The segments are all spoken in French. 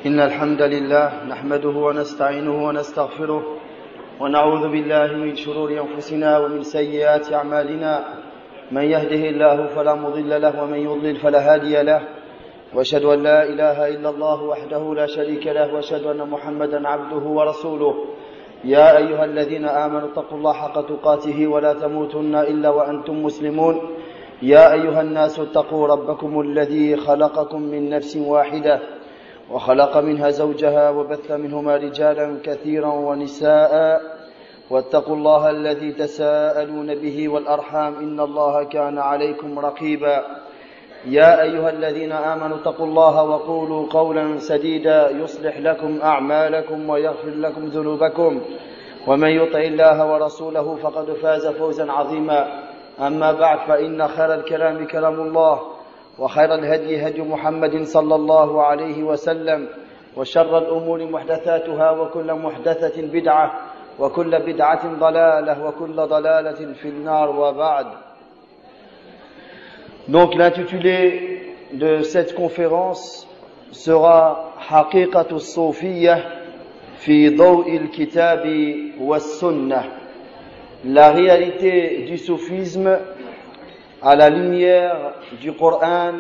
إن الحمد لله نحمده ونستعينه ونستغفره ونعوذ بالله من شرور أنفسنا ومن سيئات أعمالنا من يهده الله فلا مضل له ومن يضلل فلا هادي له وأشهد أن لا إله إلا الله وحده لا شريك له وأشهد أن محمدا عبده ورسوله يا أيها الذين آمنوا اتقوا الله حق تقاته ولا تموتن إلا وأنتم مسلمون يا أيها الناس اتقوا ربكم الذي خلقكم من نفس واحدة وخلق منها زوجها وبث منهما رجالا كثيرا ونساء واتقوا الله الذي تساءلون به والأرحام إن الله كان عليكم رقيبا يا أيها الذين آمنوا اتقوا الله وقولوا قولا سديدا يصلح لكم أعمالكم ويغفر لكم ذنوبكم ومن يطع الله ورسوله فقد فاز فوزا عظيما أما بعد فإن خير الكلام كلام الله وخير الهدي هدي محمد صلى الله عليه وسلم وشر الأمور محدثاتها وكل محدثة بدعة وكل بدعة ضلالة وكل ضلالة في النار وبعد. Donc l'intitulé de cette conférence sera Haqiqatu Sofiyyah fi Daw'il Kitabi was Sunnah, la réalité du soufisme à la lumière du Coran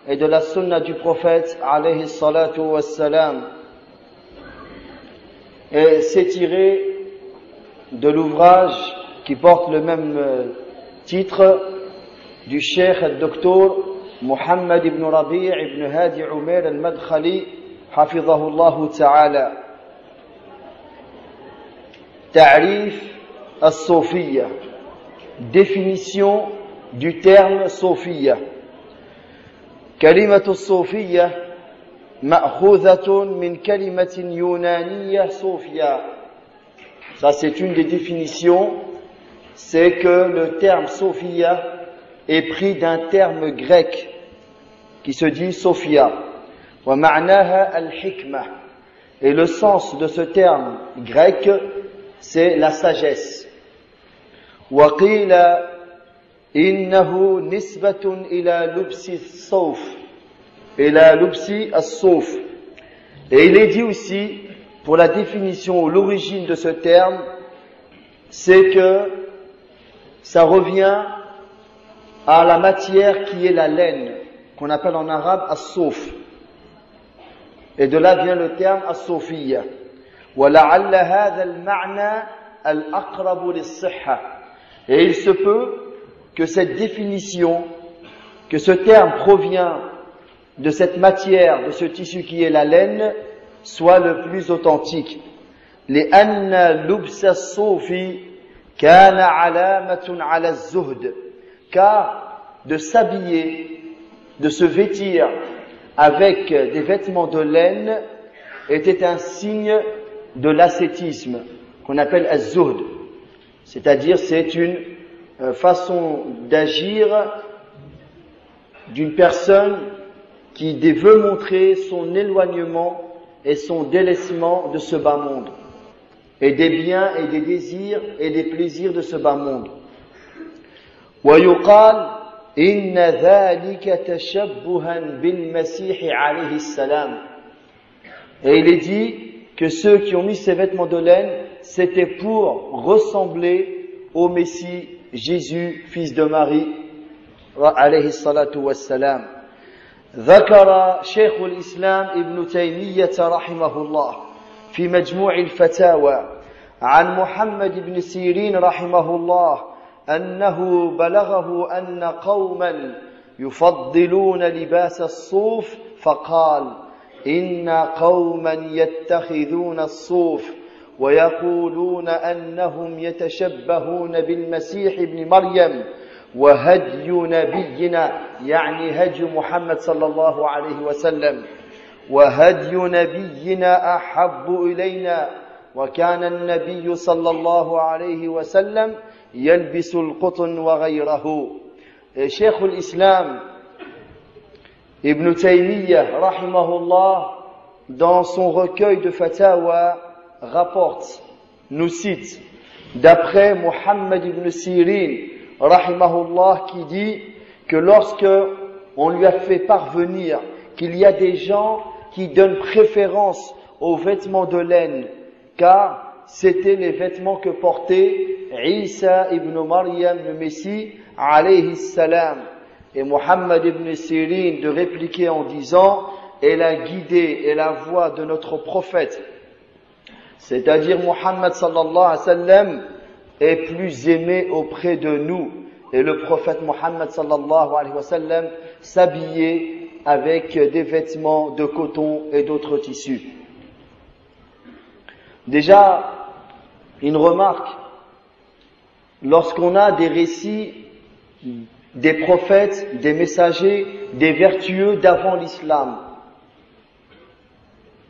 et de la Sunna du prophète alayhi salatu wassalam. Et c'est tiré de l'ouvrage qui porte le même titre du cheikh al-docteur Muhammad ibn Rabi' ibn Hadi Umair al-Madkhali hafidhahullah ta'ala. Ta'rif as-Sofiyyah, définition du terme Sofiyyah. Kalimatu Sofiyyah ma'khudhatun min kalimatin yunaniyyah Sofia. Ça c'est une des définitions, c'est que le terme Sofiyyah est pris d'un terme grec qui se dit Sophia. Wa ma'naha al-hikmah. Et le sens de ce terme grec, c'est la sagesse. Wa qila innahu nisbatun ila lubsi as-sawf. Ila lubsi as-sawf. Et il est dit aussi, pour la définition ou l'origine de ce terme, c'est que ça revient à la matière qui est la laine, qu'on appelle en arabe as-souf. Et de là vient le terme as-sofiyyah. وَلَعَلَّ هَذَا الْمَعْنَى الْأَقْرَبُ لِلصِّحَّةِ. Et il se peut que cette définition, que ce terme provient de cette matière, de ce tissu qui est la laine, soit le plus authentique. لِأَنَّ لُبْسَ الصُّوفِ كَانَ عَلَامَةٌ عَلَى الزُّهْدِ. Car de s'habiller, de se vêtir avec des vêtements de laine était un signe de l'ascétisme, qu'on appelle az-zuhd. C'est-à-dire c'est une façon d'agir d'une personne qui veut montrer son éloignement et son délaissement de ce bas monde, et des biens et des désirs et des plaisirs de ce bas monde. ويقال إن ذلك تشبها بالمسيح عليه السلام. Et il est dit que ceux qui ont mis ces vêtements de laine, c'était pour ressembler au Messie Jésus, fils de Marie, عليه الصلاة والسلام. ذكر شيخ الإسلام ابن تيمية رحمه الله في مجموع الفتاوى عن محمد بن سيرين رحمه الله أنه بلغه أن قوما يفضلون لباس الصوف فقال إن قوما يتخذون الصوف ويقولون أنهم يتشبهون بالمسيح ابن مريم وهدي نبينا يعني هدي محمد صلى الله عليه وسلم وهدي نبينا أحب إلينا وكان النبي صلى الله عليه وسلم يلبس القطن وغيره. Et Cheikh l'Islam Ibn Taymiyyah rahimahullah, dans son recueil de fatawa, rapporte, nous cite, d'après Muhammad ibn Sirin rahimahullah, qui dit que lorsque on lui a fait parvenir qu'il y a des gens qui donnent préférence aux vêtements de laine, car c'était les vêtements que portait Isa ibn Maryam, le Messie, alayhi salam. Et Muhammad ibn Sirin de répliquer en disant, et la guidée et la voix de notre prophète, c'est-à-dire Muhammad sallallahu alayhi wa sallam, est plus aimé auprès de nous. Et le prophète Muhammad sallallahu alayhi wa sallam s'habillait avec des vêtements de coton et d'autres tissus. Déjà, une remarque, lorsqu'on a des récits des prophètes, des messagers, des vertueux d'avant l'islam,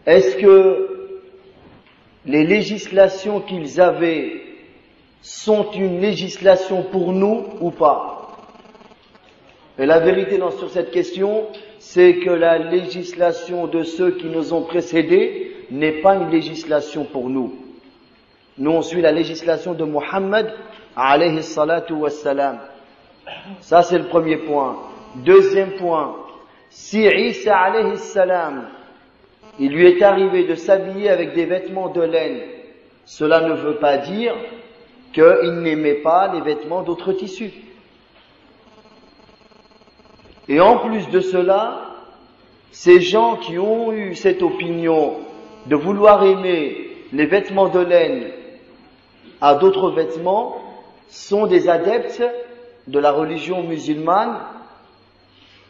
est-ce que les législations qu'ils avaient sont une législation pour nous ou pas? Et la vérité sur cette question, c'est que la législation de ceux qui nous ont précédés n'est pas une législation pour nous. Nous, on suit la législation de Muhammad, alayhi salatu wassalam. Ça, c'est le premier point. Deuxième point, si Isa, alayhi salam, il lui est arrivé de s'habiller avec des vêtements de laine, cela ne veut pas dire qu'il n'aimait pas les vêtements d'autres tissus. Et en plus de cela, ces gens qui ont eu cette opinion de vouloir aimer les vêtements de laine à d'autres vêtements sont des adeptes de la religion musulmane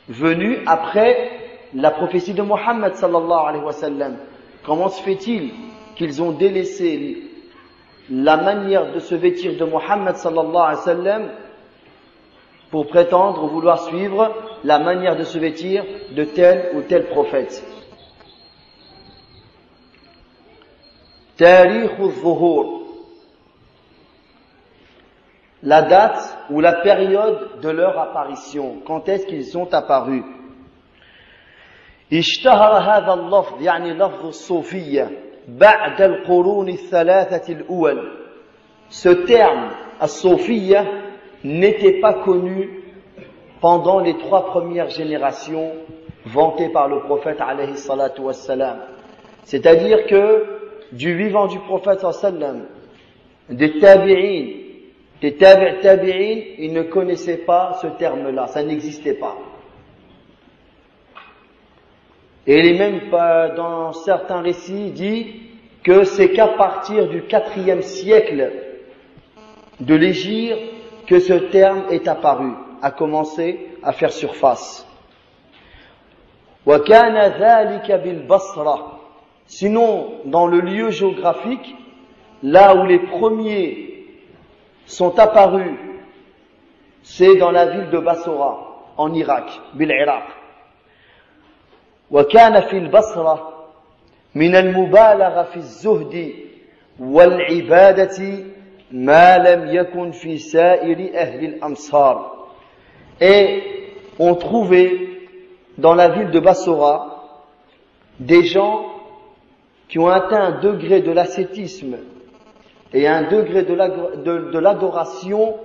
venus après la prophétie de Muhammad sallallahu alayhi wa sallam. Comment se fait-il qu'ils ont délaissé la manière de se vêtir de Muhammad sallallahu alayhi wa sallam pour prétendre vouloir suivre la manière de se vêtir de tel ou tel prophète? Tarikh al-Zuhur, la date ou la période de leur apparition. Quand est-ce qu'ils sont apparus? اشتهر هذا اللفظ يعني لفظ الصوفية بعد القرون الثلاثة الأول. Ce terme, as-Sofiya, n'était pas connu pendant les 3 premières générations vantées par le prophète alayhi salatu wassalam. C'est-à-dire que du vivant du prophète sallam, des tabi'in, des tabi'in, ils ne connaissaient pas ce terme-là, ça n'existait pas. Et il est même dans certains récits dit que c'est qu'à partir du 4e siècle de l'Hégire que ce terme est apparu, a commencé à faire surface. وَكَانَ ذَلِكَ بِالْبَصْرَةِ. Sinon, dans le lieu géographique, là où les premiers sont apparus, c'est dans la ville de Bassora, en Irak, bil-Iraq. وكان في البصرة من المبالغة في الزهد والعبادة ما لم يكن في سائر أهل الأمصار. Et on trouvait dans la ville de Bassora des gens qui ont atteint un degré de l'ascétisme et un degré de l'adoration.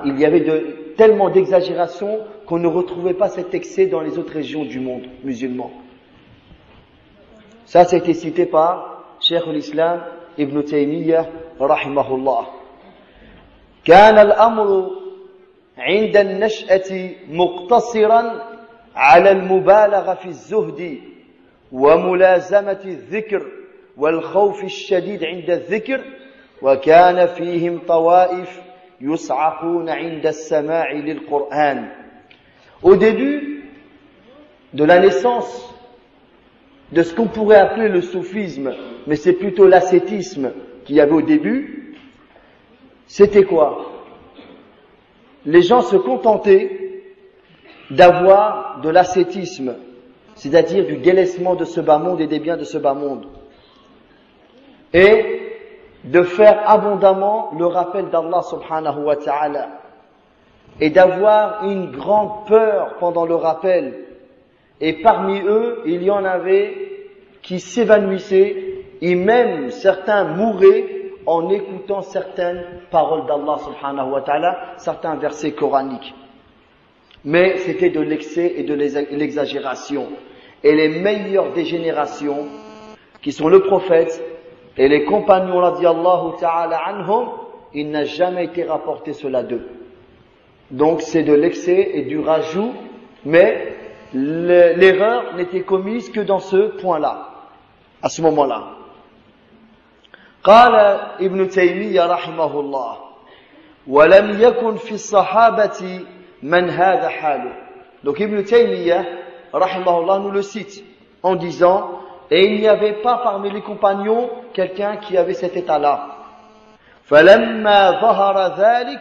Il y avait tellement d'exagération qu'on ne retrouvait pas cet excès dans les autres régions du monde musulman. Ça, c'était cité par Cheikh al-Islam Ibn Taymiyyah rahimahullah. كان الأمر عند النشأة مقتصرا على المبالغة في الزهد وملازمة الذكر والخوف الشديد عند الذكر وكان فيهم طوائف يصعقون عند السماع للقرآن. Au début de la naissance de ce qu'on pourrait appeler le soufisme, mais c'est plutôt l'ascétisme qu'il y avait au début, c'était quoi? Les gens se contentaient d'avoir de l'ascétisme, c'est-à-dire du délaissement de ce bas monde et des biens de ce bas monde, et de faire abondamment le rappel d'Allah subhanahu wa ta'ala, et d'avoir une grande peur pendant le rappel. Et parmi eux, il y en avait qui s'évanouissaient, et même certains mouraient en écoutant certaines paroles d'Allah subhanahu wa ta'ala, certains versets coraniques. Mais c'était de l'excès et de l'exagération. et les meilleurs des générations, qui sont le prophète et les compagnons radiyallahu ta'ala anhum, il n'a jamais été rapporté cela d'eux. Donc c'est de l'excès et du rajout, mais l'erreur n'était commise que dans ce point-là, à ce moment-là. قال ابن تيمية رحمه الله ولم يكن في الصحابة من هذا حاله. Donc Ibn Taymiyyah rahimahullah nous le cite en disant, et il n'y avait pas parmi les compagnons quelqu'un qui avait cet état-là. فلما ظهر ذلك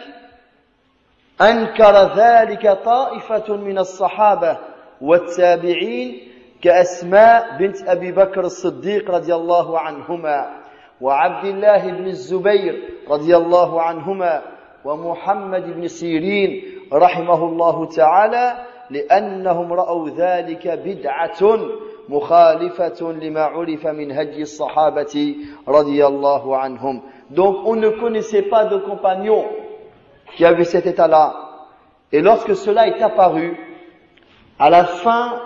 أنكر ذلك طائفة من الصحابة والتابعين كأسماء بنت أبي بكر الصديق رضي الله عنهما وعبد الله بن الزبير رضي الله عنهما ومحمد بن سيرين رحمه الله تعالى لأنهم رأوا ذلك بدعة مخالفة لما عرف من هدي الصحابة رضي الله عنهم. Donc on ne connaissait pas de compagnons qui avaient cet état-là. Et lorsque cela est apparu, à la fin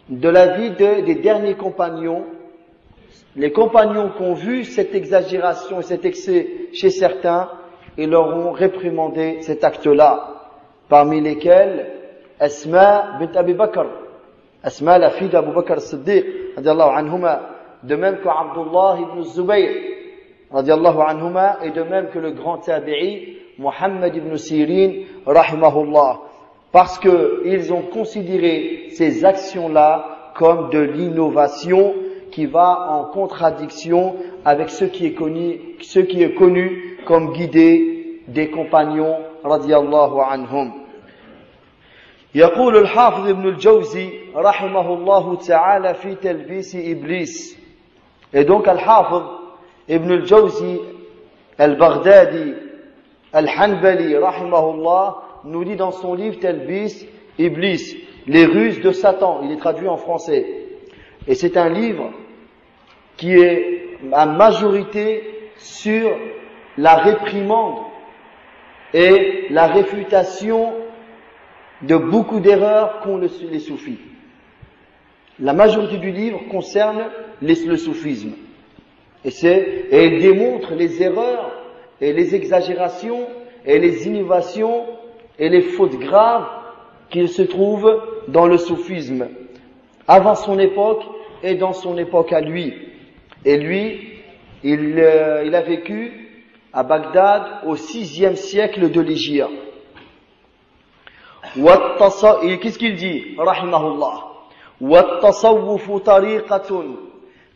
de la vie des derniers compagnons, les compagnons qui ont vu cette exagération et cet excès chez certains, ils leur ont réprimandé cet acte-là, parmi lesquels Asma bint Abi Bakr, Asma la fille d'Abu Bakr as-Siddiq, radiallahu anhuma, de même que Abdullah ibn Zubayr, radiallahu anhuma, et de même que le grand tabi'i, Muhammad ibn Sirin, rahimahullah, parce qu'ils ont considéré ces actions-là comme de l'innovation qui va en contradiction avec ce qui est connu comme guidé des compagnons radiyallahu anhum. يقول الحافظ ابن الجوزي رحمه الله تعالى في تلبيس إبليس. Et donc al-Hafiz ibn al-Jawzi al-Baghdadi al-Hanbali rahimahullah nous dit dans son livre Talbis Iblis, les ruses de Satan, il est traduit en français. Et c'est un livre qui est à majorité sur la réprimande et la réfutation de beaucoup d'erreurs qu'ont les soufis. La majorité du livre concerne le soufisme. Et il démontre les erreurs et les exagérations et les innovations et les fautes graves qu'il se trouve dans le soufisme, avant son époque et dans son époque à lui. Et lui, il a vécu à Bagdad au 6e siècle de l'Hégire. Et qu'est-ce qu'il dit, rahimahullah? والتصوف طريقة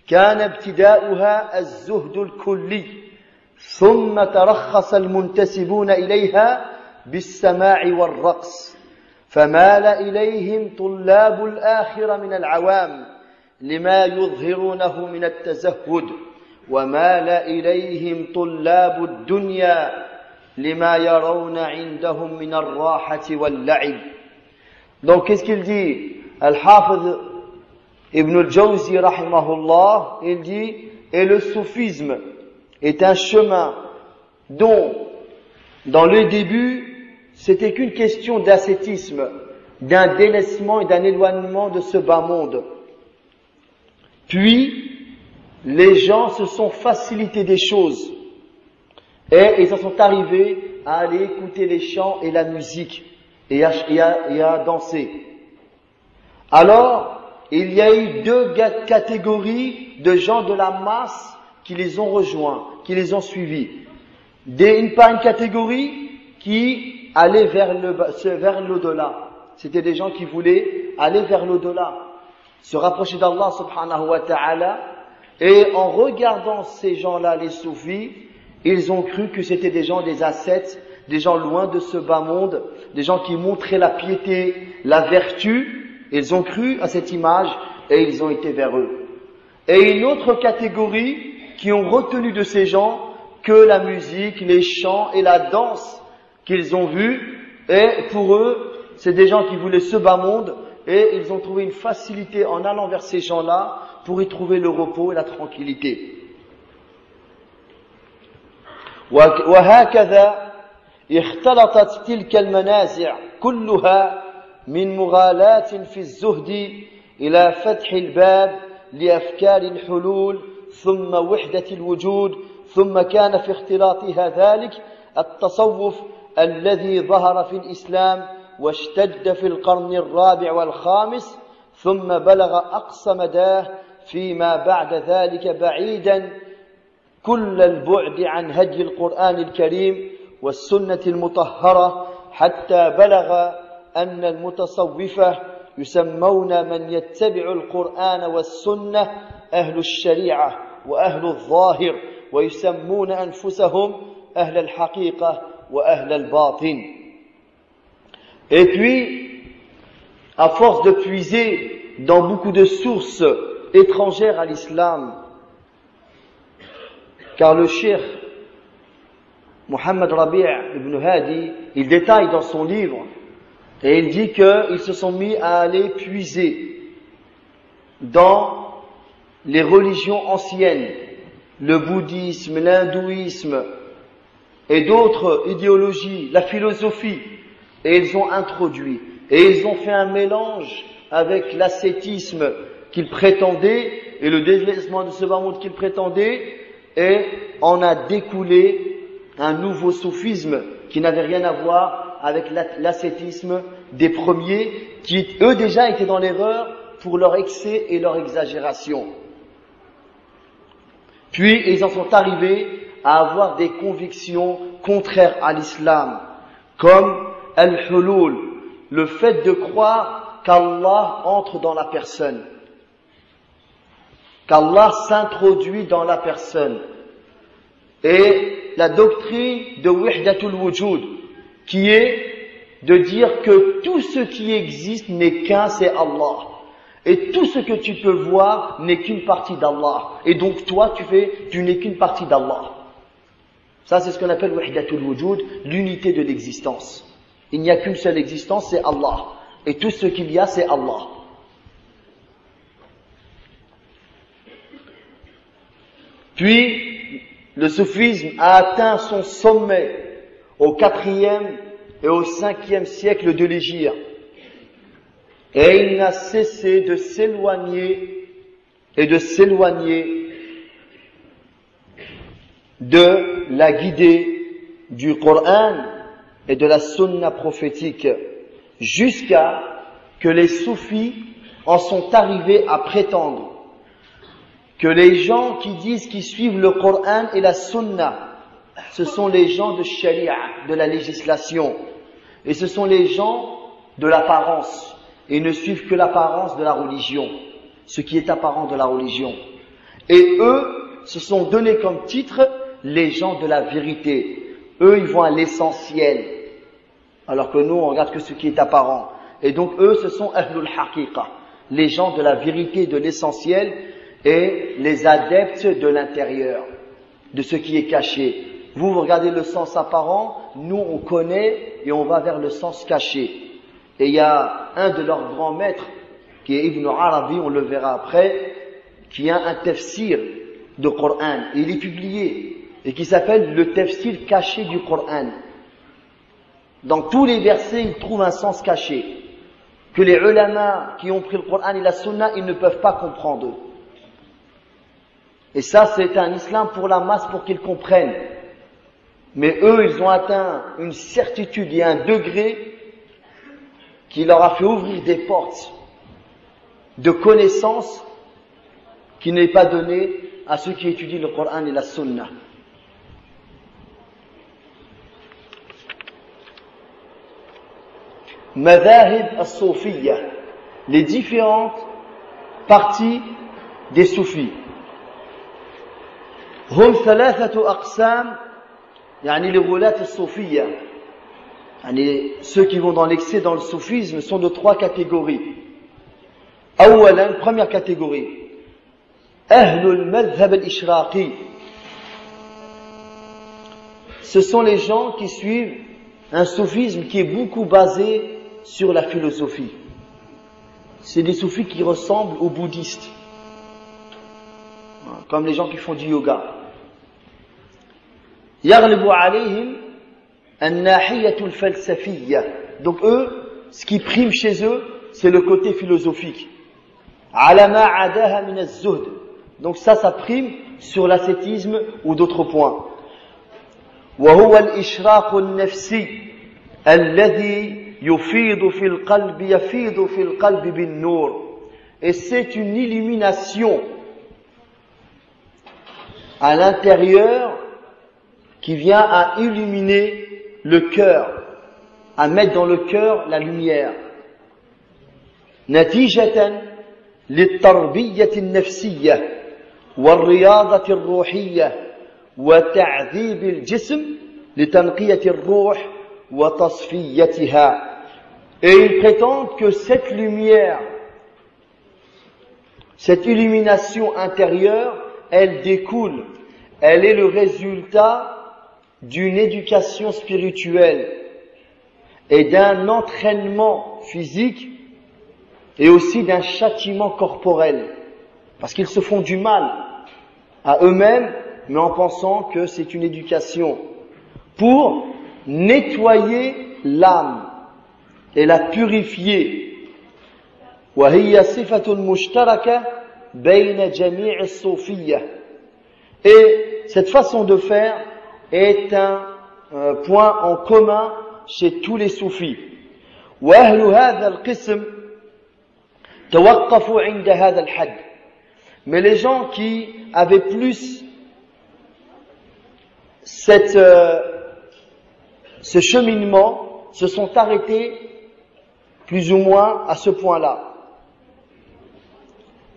كان ابتداؤها الزهد الكلي ثم ترخص المنتسبون إليها بالسماع والرقص فمال إليهم طلاب الآخرة من العوام لما يظهرونه من التزهد ومال إليهم طلاب الدنيا لما يرون عندهم من الراحة واللعب. Donc qu'est-ce qu'il dit? Al-Hafiz Ibn al-Jawzi rahimahullah, il dit, et le soufisme est un chemin dont, dans le début, c'était qu'une question d'ascétisme, d'un délaissement et d'un éloignement de ce bas monde. Puis, les gens se sont facilités des choses et ils en sont arrivés à aller écouter les chants et la musique et à danser. Alors, il y a eu deux catégories de gens de la masse qui les ont rejoints, qui les ont suivis. Une catégorie qui allait vers l'au-delà. C'était des gens qui voulaient aller vers l'au-delà, se rapprocher d'Allah subhanahu wa ta'ala. Et en regardant ces gens-là, les soufis, ils ont cru que c'était des gens, des ascètes, des gens loin de ce bas monde, des gens qui montraient la piété, la vertu. Ils ont cru à cette image et ils ont été vers eux. Et une autre catégorie qui ont retenu de ces gens que la musique, les chants et la danse qu'ils ont vus. Et pour eux, c'est des gens qui voulaient ce bas monde et ils ont trouvé une facilité en allant vers ces gens-là pour y trouver le repos et la tranquillité. وهكذا اختلطت تلك المنازع كلها من مغالاة في الزهد إلى فتح الباب لأفكار الحلول ثم وحدة الوجود ثم كان في اختلاطها ذلك التصوف الذي ظهر في الإسلام واشتد في القرن الرابع والخامس ثم بلغ أقصى مداه فيما بعد ذلك بعيدا كل البعد عن هدي القرآن الكريم والسنة المطهرة حتى بلغ أن المتصوفة يسمون من يتبع القرآن والسنة أهل الشريعة وأهل الظاهر ويسمون أنفسهم أهل الحقيقة وأهل الباطن. Et puis, à force de puiser dans beaucoup de sources étrangères à l'islam, car le cheikh Muhammad Rabi' ibn Hadi, il détaille dans son livre et il dit qu'ils se sont mis à aller puiser dans les religions anciennes, le bouddhisme, l'hindouisme et d'autres idéologies, la philosophie, et ils ont introduit, et ils ont fait un mélange avec l'ascétisme qu'ils prétendaient et le délaissement de ce bas monde qu'ils prétendaient, et en a découlé un nouveau soufisme qui n'avait rien à voir avec l'ascétisme des premiers, qui eux déjà étaient dans l'erreur pour leur excès et leur exagération. Puis ils en sont arrivés à avoir des convictions contraires à l'islam, comme al-hulul, le fait de croire qu'Allah entre dans la personne, qu'Allah s'introduit dans la personne, et la doctrine de wahdatul wujud, qui est de dire que tout ce qui existe n'est qu'un, c'est Allah. Et tout ce que tu peux voir n'est qu'une partie d'Allah. Et donc toi, tu n'es qu'une partie d'Allah. Ça, c'est ce qu'on appelle wahdatul wujud, l'unité de l'existence. Il n'y a qu'une seule existence, c'est Allah. Et tout ce qu'il y a, c'est Allah. Puis, le soufisme a atteint son sommet au 4e et au 5e siècle de l'Hégire. Et il n'a cessé de s'éloigner et de s'éloigner de la guidée du Coran et de la sunna prophétique, jusqu'à que les soufis en sont arrivés à prétendre que les gens qui disent qu'ils suivent le Coran et la sunna, ce sont les gens de sharia, de la législation, et ce sont les gens de l'apparence, et ne suivent que l'apparence de la religion, ce qui est apparent de la religion. Et eux se sont donnés comme titre les gens de la vérité. Eux, ils vont à l'essentiel, alors que nous, on regarde que ce qui est apparent. Et donc eux, ce sont ahlul haqiqa, les gens de la vérité, de l'essentiel, et les adeptes de l'intérieur, de ce qui est caché. Vous regardez le sens apparent, nous on connaît et on va vers le sens caché. Et il y a un de leurs grands maîtres, qui est Ibn Arabi, on le verra après, qui a un tafsir de Coran. Et il est publié, et qui s'appelle le tafsir caché du Coran. Dans tous les versets, il trouve un sens caché, que les ulama qui ont pris le Coran et la sunna, ils ne peuvent pas comprendre eux. Et ça, c'est un islam pour la masse, pour qu'ils comprennent. Mais eux, ils ont atteint une certitude et un degré qui leur a fait ouvrir des portes de connaissances qui n'est pas donné à ceux qui étudient le Coran et la Sunna. Madhahib as-Soufiyya, les différentes parties des soufis. هم ثلاثة أقسام يعني لغلاة الصوفية يعني ceux qui vont dans l'excès dans le soufisme sont de trois catégories. أولا, première catégorie, أهل المذهب الإشراقي, ce sont les gens qui suivent un soufisme qui est beaucoup basé sur la philosophie. C'est des soufis qui ressemblent aux bouddhistes, comme les gens qui font du yoga. يغلب عليهم الناحية الفلسفية. Donc eux, ce qui prime chez eux, c'est le côté philosophique. على ما عداها من الزهد. Donc ça prime sur l'ascétisme ou d'autres points. وهو الإشراق النفسي الذي يفيض في القلب بالنور. Et c'est une illumination à l'intérieur qui vient à illuminer le cœur, à mettre dans le cœur la lumière. نتيجة للتربية النفسية والرياضة الروحية وتعذيب الجسم لتنقية الروح وتصفيتها. Et ils prétendent que cette lumière, cette illumination intérieure, elle découle, elle est le résultat d'une éducation spirituelle et d'un entraînement physique et aussi d'un châtiment corporel. Parce qu'ils se font du mal à eux-mêmes, mais en pensant que c'est une éducation pour nettoyer l'âme et la purifier. وهي صفة مشتركة بين جميع الصوفية. Et cette façon de faire est un point en commun chez tous les soufis. وأهل هذا القسم توقفوا عند هذا الحد. Mais les gens qui avaient plus ce cheminement se sont arrêtés plus ou moins à ce point-là.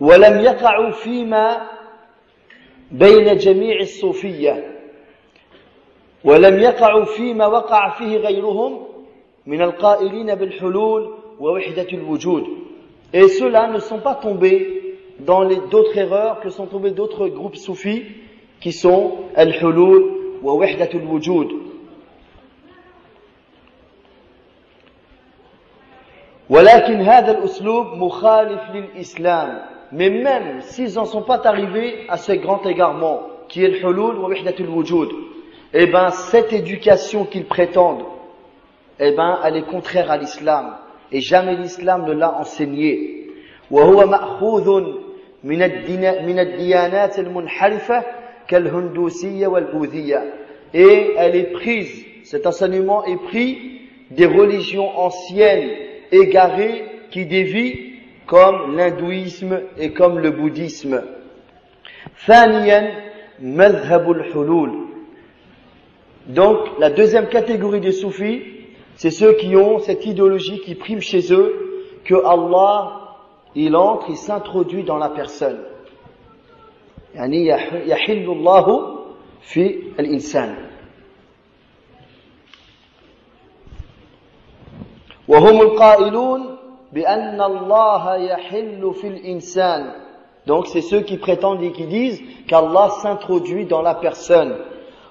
ولم يقعوا فيما بين جميع الصوفية ولم يقعوا فيما وقع فيه غيرهم من القائلين بالحلول ووحدة الوجود. Et ceux-là ne sont pas tombés dans d'autres erreurs que sont tombés d'autres groupes soufis qui sont al-hulul wa wahdat al-wujud. ولكن هذا الأسلوب مخالف للإسلام. Mais même s'ils n'en sont pas arrivés à ce grand égarement qui est le hulul wa wahdat al-wujud, eh ben cette éducation qu'ils prétendent, eh ben elle est contraire à l'islam et jamais l'islam ne l'a enseigné. وهو مأخوذ من الديانات المنحرفة كالهندوسية والبوذية. Et elle est prise, cet enseignement est pris des religions anciennes égarées qui dévient comme l'hindouisme et comme le bouddhisme. ثانيا مذهب الحلول. Donc la deuxième catégorie des soufis, c'est ceux qui ont cette idéologie qui prime chez eux que Allah il entre, il s'introduit dans la personne. يعني يحل الله في الإنسان. وهم القائلون بأن الله يحل في الإنسان. Donc c'est ceux qui prétendent et qui disent qu'Allah s'introduit dans la personne.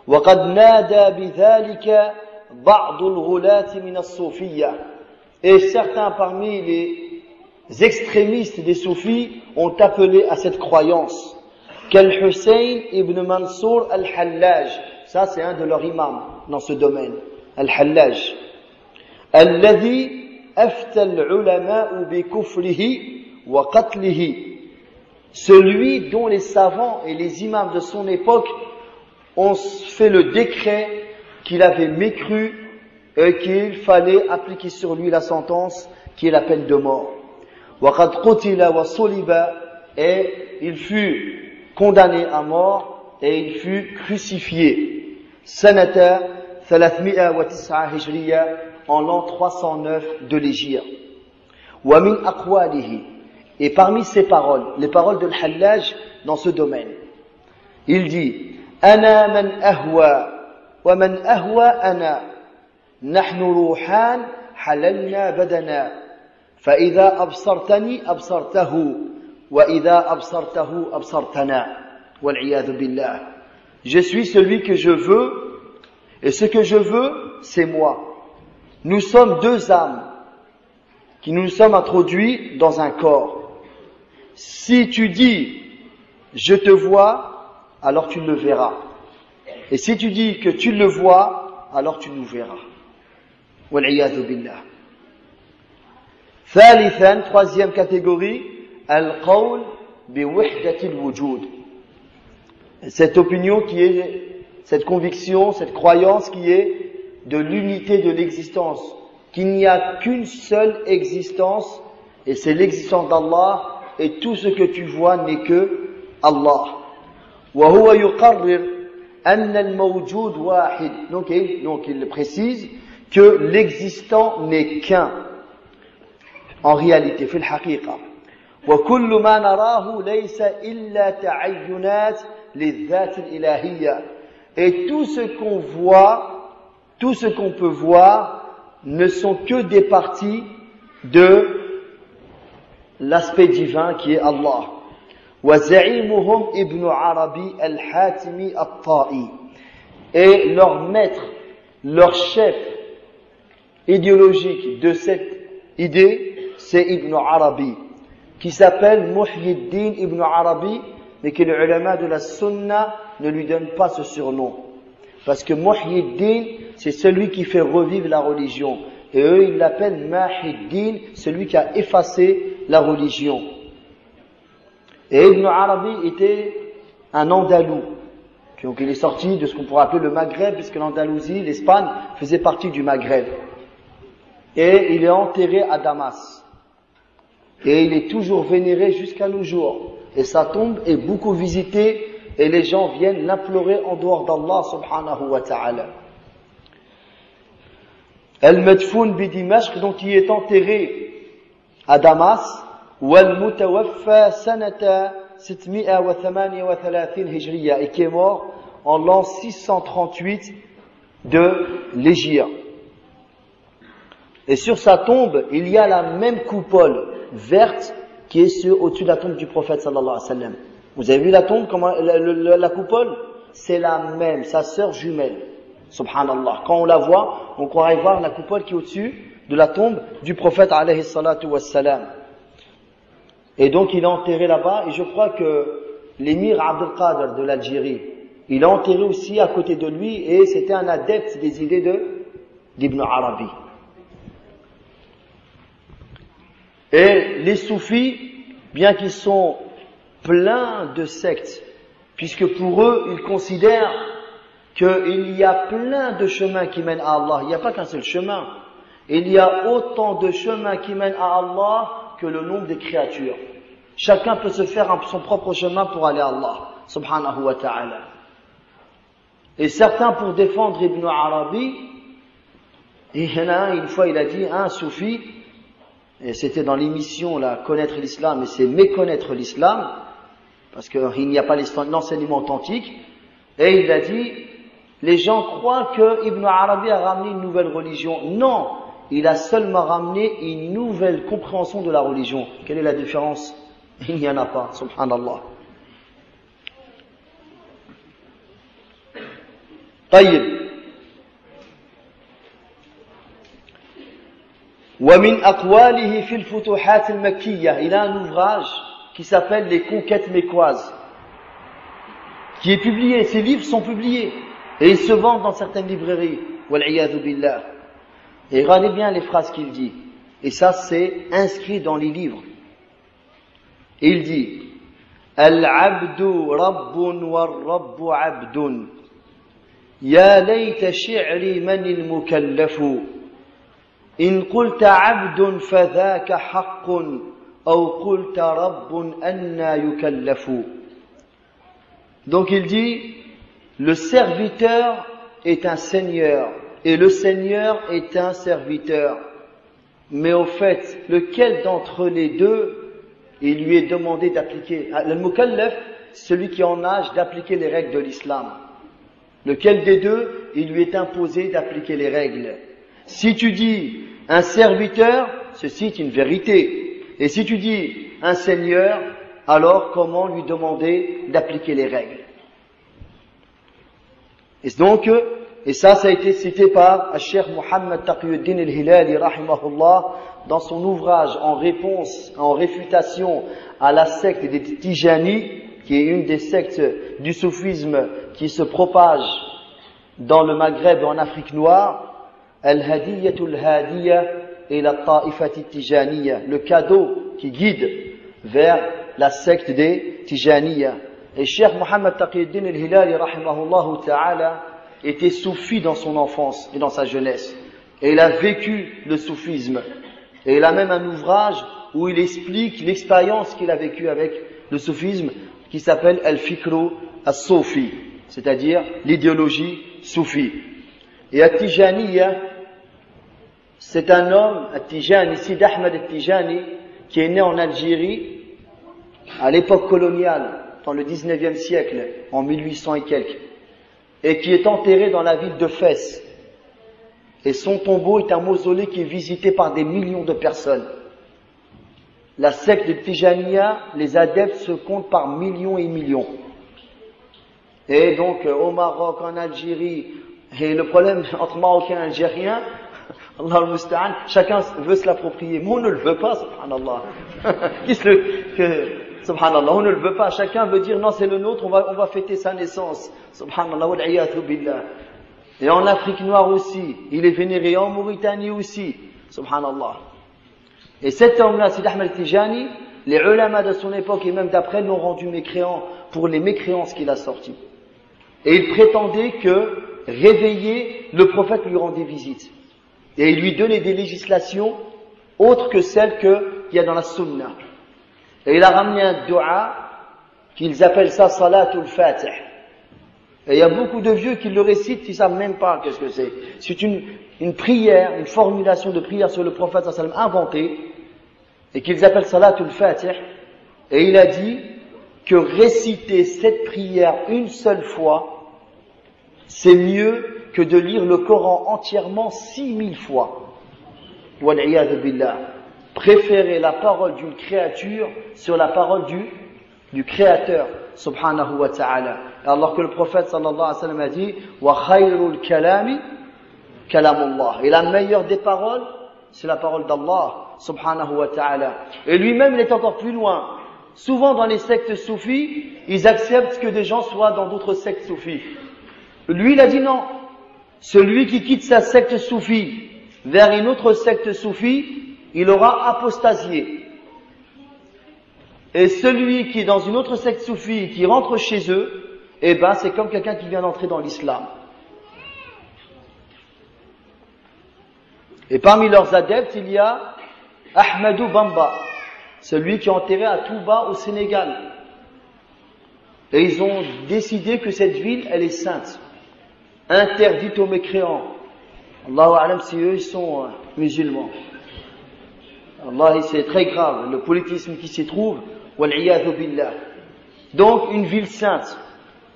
وقد نادى بذلك بعض الغلاة من الصوفية. Et certains parmi les extrémistes des soufis ont appelé à cette croyance. Qu'Al-Hussein ibn Mansour al-Hallaj, ça c'est un de leurs imams dans ce domaine, al-Hallaj. Alladhi afta al-ulama'u bi kufrihi wa qatlihi. Celui dont les savants et les imams de son époque ont fait le décret qu'il avait mécru et qu'il fallait appliquer sur lui la sentence qui est la peine de mort. وقد قتل وصلب, et il fut condamné à mort et il fut crucifié. سنة 309 هجرية, en l'an 309 de l'Hégire. ومن أقواله, et parmi ses paroles, les paroles de l'Hallaj dans ce domaine, il dit أنا من أهوى ومن أهوى أنا نحن روحان حللنا بدنا فإذا أبصرتني أبصرته وإذا أبصرته أبصرتنا والعياذ بالله. Je suis celui que je veux et ce que je veux c'est moi. Nous sommes deux âmes qui nous sommes introduits dans un corps. Si tu dis je te vois, alors tu le verras. Et si tu dis que tu le vois, alors tu nous verras. والعياذ بالله. ثالثا, troisième catégorie, al-qawl bi wahdati al-wujud. Cette opinion qui est, cette conviction, cette croyance qui est de l'unité de l'existence, qu'il n'y a qu'une seule existence, et c'est l'existence d'Allah, et tout ce que tu vois n'est que Allah. وهو يقرر أن الموجود واحد. Donc il précise que l'existant n'est qu'un. En réalité, في الحقيقة. وكل ما نراه ليس إلا تعينات للذات الإلهية. Et tout ce qu'on voit, tout ce qu'on peut voir, ne sont que des parties de l'aspect divin qui est Allah. وزعيمهم ابن عربي الحاتمي الطائي. Et leur maître, leur chef idéologique de cette idée, c'est Ibn Arabi, qui s'appelle Muhyiddin Ibn Arabi, mais que les ulama de la sunna ne lui donnent pas ce surnom. Parce que Muhyiddin, c'est celui qui fait revivre la religion. Et eux, ils l'appellent Mahiddin, celui qui a effacé la religion. Et Ibn Arabi était un Andalou. Donc il est sorti de ce qu'on pourrait appeler le Maghreb, puisque l'Andalousie, l'Espagne, faisait partie du Maghreb. Et il est enterré à Damas. Et il est toujours vénéré jusqu'à nos jours. Et sa tombe est beaucoup visitée, et les gens viennent l'implorer en dehors d'Allah subhanahu wa ta'ala. Al-Madfoun bi Dimashq, donc il est enterré à Damas, wal-Mutawaffa sanata 638 hijriya, et qui est mort en l'an 638 de l'Hégire. Et sur sa tombe, il y a la même coupole verte qui est au-dessus de la tombe du prophète sallallahu alayhi wa sallam. Vous avez vu la tombe, comment, la coupole? C'est la même, sa sœur jumelle. Subhanallah. Quand on la voit, on croirait voir la coupole qui est au-dessus de la tombe du prophète alayhi salatu wassalam. Et donc il est enterré là-bas, et je crois que l'émir Abdelkader de l'Algérie, il est enterré aussi à côté de lui, et c'était un adepte des idées d'Ibn Arabi. Et les soufis, bien qu'ils sont pleins de sectes, puisque pour eux, ils considèrent qu'il y a plein de chemins qui mènent à Allah. Il n'y a pas qu'un seul chemin. Il y a autant de chemins qui mènent à Allah que le nombre des créatures. Chacun peut se faire son propre chemin pour aller à Allah, subhanahu wa ta'ala. Et certains, pour défendre Ibn Arabi, il y en a un, une fois il a dit, un soufi, et c'était dans l'émission là, connaître l'islam, et c'est méconnaître l'islam, parce qu'il n'y a pas l'enseignement authentique, et il a dit, les gens croient que Ibn Arabi a ramené une nouvelle religion. Non, il a seulement ramené une nouvelle compréhension de la religion. Quelle est la différence? Il n'y en a pas, subhanallah. طيب. ومن أقواله في الفتوحات المكية. Il a un ouvrage qui s'appelle Les Conquêtes mécoises, qui est publié. Ces livres sont publiés et ils se vendent dans certaines librairies. Wal'iyadhu billah. Et regardez bien les phrases qu'il dit. Et ça, c'est inscrit dans les livres. Il dit Al-abdu rabbun war-rabbu abdun. Ya layta shi'ri manil mukallafu. In qulta abdun fadhaka haqqun. Ou qulta rabbun anna yukallafu. Donc il dit, le serviteur est un seigneur, et le seigneur est un serviteur. Mais au fait, lequel d'entre les deux il lui est demandé d'appliquer? Le mukallaf, celui qui est en âge d'appliquer les règles de l'islam. Lequel des deux il lui est imposé d'appliquer les règles? Si tu dis un serviteur, ceci est une vérité. Et si tu dis un seigneur, alors comment lui demander d'appliquer les règles? Et donc, et ça a été cité par Cheikh Mohammed Taqiyuddin al-Hilali rahimahullah dans son ouvrage en réponse, en réfutation à la secte des Tijani, qui est une des sectes du soufisme qui se propage dans le Maghreb et en Afrique noire, Al-Hadiyatul Hadiya et la Ta'ifati Tijaniya, le cadeau qui guide vers la secte des Tijaniya. Et Cheikh Mohammed Taqiyuddin al-Hilali, rahimahullah ta'ala, était soufi dans son enfance et dans sa jeunesse. Et il a vécu le soufisme. Et il a même un ouvrage où il explique l'expérience qu'il a vécue avec le soufisme, qui s'appelle Al-Fikru As-Soufi, c'est-à-dire l'idéologie soufi. Et At-Tijaniya, c'est un homme, At-Tijani, Sid Ahmed At-Tijani, qui est né en Algérie, à l'époque coloniale, dans le 19e siècle, en 1800 et quelques, et qui est enterré dans la ville de Fès. Et son tombeau est un mausolée qui est visité par des millions de personnes. La secte de Tijaniya, les adeptes se comptent par millions et millions. Et donc, au Maroc, en Algérie, et le problème entre Marocains et Algériens, Allah al-Musta'an, chacun veut se l'approprier. Mais on ne le veut pas, subhanallah. Subhanallah, on ne le veut pas. Chacun veut dire, non, c'est le nôtre, on va fêter sa naissance. Subhanallah, wal-'iyathu billah. Et en Afrique noire aussi, il est vénéré, en Mauritanie aussi. Subhanallah. Et cet homme-là, Sid Ahmed Tijani, les ulama de son époque et même d'après l'ont rendu mécréant pour les mécréances qu'il a sorties. Et il prétendait que, réveillé, le prophète lui rendait visite. Et il lui donnait des législations autres que celles qu'il y a dans la sunna. Et il a ramené un dua qu'ils appellent ça Salatul Fatih. Et il y a beaucoup de vieux qui le récitent, qui ne savent même pas qu'est-ce que c'est. C'est une prière, une formulation de prière sur le prophète sallallahu alayhi wa sallam inventée, et qu'ils appellent Salatul Fatih. Et il a dit que réciter cette prière une seule fois, c'est mieux que de lire le Coran entièrement 6000 fois. Wal-'iyadhu billah. Préférer la parole d'une créature sur la parole du Créateur, subhanahu wa ta'ala. Alors que le prophète sallallahu alayhi wa sallam a dit wa khayrul kalami kalamullah. Et la meilleure des paroles, c'est la parole d'Allah, subhanahu wa ta'ala. Et lui-même, il est encore plus loin. Souvent dans les sectes soufis, ils acceptent que des gens soient dans d'autres sectes soufis. Lui, il a dit non. Celui qui quitte sa secte soufie vers une autre secte soufie, il aura apostasié. Et celui qui est dans une autre secte soufie, qui rentre chez eux, eh ben, c'est comme quelqu'un qui vient d'entrer dans l'islam. Et parmi leurs adeptes, il y a Ahmadou Bamba, celui qui est enterré à Touba au Sénégal. Et ils ont décidé que cette ville, elle est sainte, interdite aux mécréants. Allahu a'lam si eux, ils sont musulmans. Allah, c'est très grave, le politisme qui s'y trouve, wal-'iyadhu billah. Donc, une ville sainte,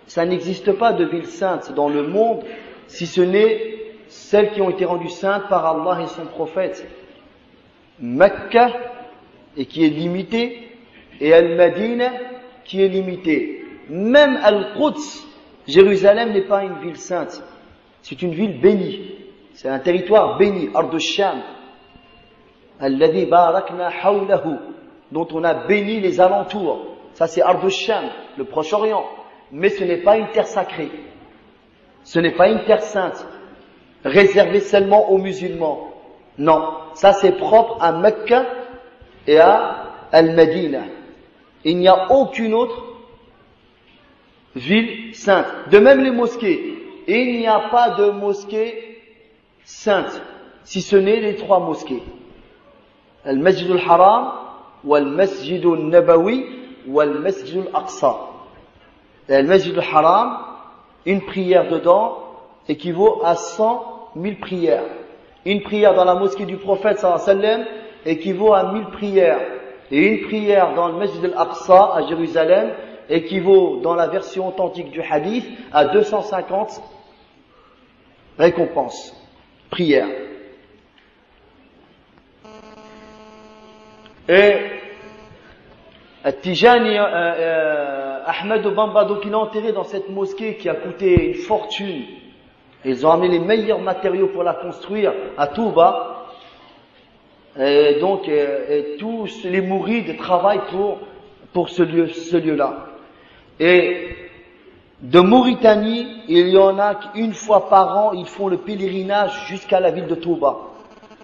ça n'existe pas de ville sainte dans le monde, si ce n'est celles qui ont été rendues saintes par Allah et son prophète. Mecca, et qui est limitée, et Al-Madina, qui est limitée. Même Al-Quds, Jérusalem n'est pas une ville sainte, c'est une ville bénie, c'est un territoire béni, Ardu Sham. Alladhi barakna hawlahu, dont on a béni les alentours. Ça c'est Ardu Sham, le Proche-Orient. Mais ce n'est pas une terre sacrée. Ce n'est pas une terre sainte, réservée seulement aux musulmans. Non, ça c'est propre à Mecca et à Al-Madina. Il n'y a aucune autre ville sainte. De même les mosquées. Il n'y a pas de mosquée sainte, si ce n'est les 3 mosquées. Al-Masjid al-Haram, wal-Masjid al-Nabawi, wal-Masjid al-Aqsa. Al-Masjid al-Haram, une prière dedans équivaut à 100 000 prières. Une prière dans la mosquée du prophète sallallahu alayhi wa sallam équivaut à 1000 prières. Et une prière dans le Masjid al-Aqsa à Jérusalem équivaut dans la version authentique du hadith à 250 récompenses, prières. Et Tijani Ahmed Bamba, donc il est enterré dans cette mosquée qui a coûté une fortune. Ils ont amené les meilleurs matériaux pour la construire à Touba. Et donc tous les mourides travaillent pour ce lieu-là. Et de Mauritanie, il y en a qu'une fois par an, ils font le pèlerinage jusqu'à la ville de Touba.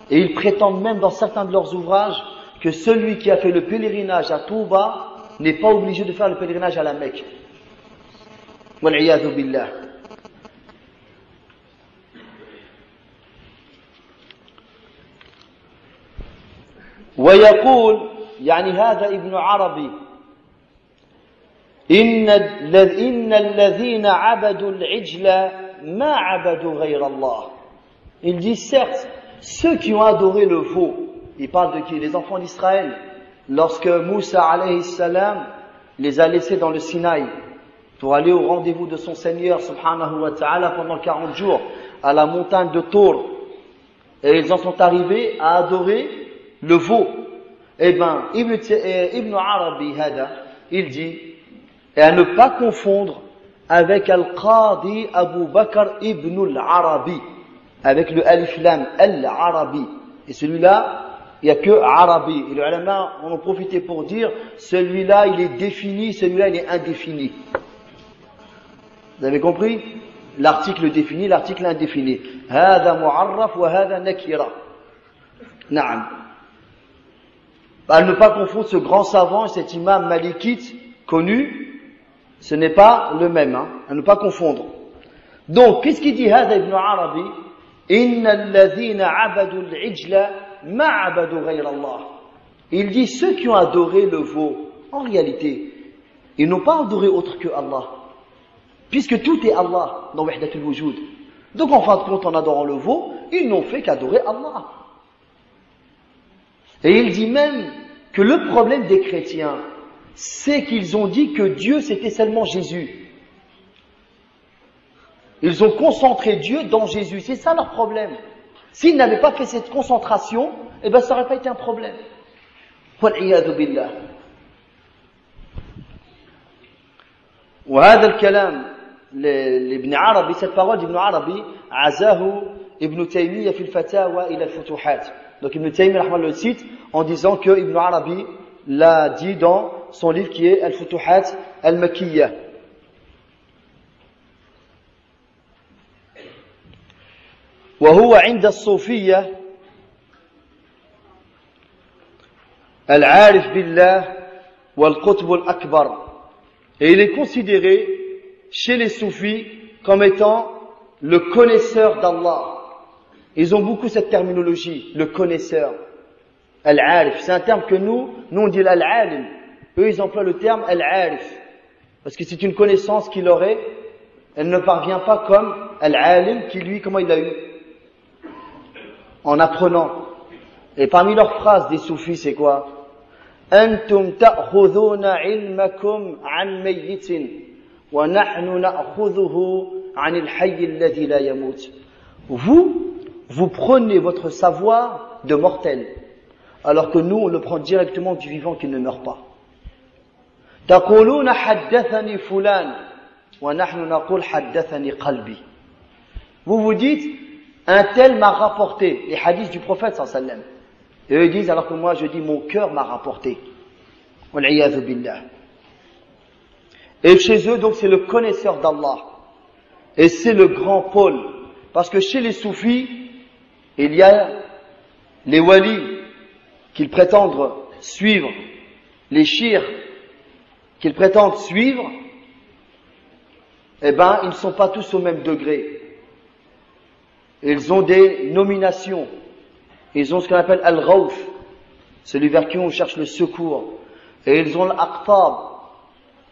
Et ils prétendent même dans certains de leurs ouvrages que celui qui a fait le pèlerinage à Touba n'est pas obligé de faire le pèlerinage à la Mecque. Wal'iyadhu billah. ويقول يعني هذا ابن عربي إن الذين عبدوا العجل ما عبدوا غير الله. Il dit certes, ceux qui ont adoré le veau, il parle de qui? Les enfants d'Israël. Lorsque Moussa alayhi salam les a laissés dans le Sinaï pour aller au rendez-vous de son Seigneur subhanahu wa ta'ala pendant 40 jours à la montagne de Tour, et ils en sont arrivés à adorer le veau. Eh bien, Ibn Arabi Hada, il dit, et à ne pas confondre avec Al-Qadi Abu Bakr ibn al-Arabi, avec le Alif Lam, Al-Arabi. Et celui-là, il n'y a que Arabi. Et les ulama en ont profité pour dire, celui-là il est défini, celui-là il est indéfini. Vous avez compris? L'article défini, l'article indéfini. Hada mu'arraf wa hada nakira. Naam. À ne pas confondre ce grand savant et cet imam malikite connu, ce n'est pas le même, hein, à ne pas confondre. Donc, qu'est-ce qu'il dit Hada ibn Arabi? Inna alladhina abadu al-ijla ma abadu ghayra Allah. Il dit ceux qui ont adoré le veau, en réalité, ils n'ont pas adoré autre que Allah, puisque tout est Allah dans Wahdatul Wujud. Donc, en fin de compte, en adorant le veau, ils n'ont fait qu'adorer Allah. Et il dit même que le problème des chrétiens, c'est qu'ils ont dit que Dieu c'était seulement Jésus. Ils ont concentré Dieu dans Jésus. C'est ça leur problème. S'ils n'avaient pas fait cette concentration, eh ben ça n'aurait pas été un problème. Wal'iyadhu billah. وهذا الكلام لابن عربي, cette parole d'Ibn Arabi, عزاه ابن تيمية في الفتاوى إلى الفتوحات. Donc Ibn Taymiyyah le cite en disant que Ibn Arabi l'a dit dans son livre qui est Al-Futuhat Al-Makkiyah. وهو عند الصوفية العارف بالله والقطب الأكبر. Et il est considéré chez les soufis comme étant le connaisseur d'Allah. Ils ont beaucoup cette terminologie, le connaisseur. Al-Arif, c'est un terme que nous on dit l'Al-Alim. Eux, ils emploient le terme Al-Arif. Parce que c'est une connaissance qu'il aurait, elle ne parvient pas comme Al-Alim qui lui, comment il l'a eu? En apprenant. Et parmi leurs phrases des soufis, c'est quoi? Antum ta'khudhuna ilmakum an mayyitin wa nahnu na'khudhuhu 'anil hayy alladhi la yamut. Vous prenez votre savoir de mortel, alors que nous, on le prend directement du vivant qui ne meurt pas. تقولون حدثني فلان ونحن نقول حدثني قلبي. Vous vous dites, un tel m'a rapporté les hadiths du prophète sallallahu alayhi wa sallam. Et eux disent, alors que moi je dis, mon cœur m'a rapporté. Wal'iyadhu billah. Et chez eux, donc, c'est le connaisseur d'Allah. Et c'est le grand pôle. Parce que chez les soufis, il y a les walis qu'ils prétendent suivre, les shirs qu'ils prétendent suivre, eh ben, ils ne sont pas tous au même degré. Ils ont des nominations. Ils ont ce qu'on appelle Al-Ghawf, celui vers qui on cherche le secours. Et ils ont l'Aqtab,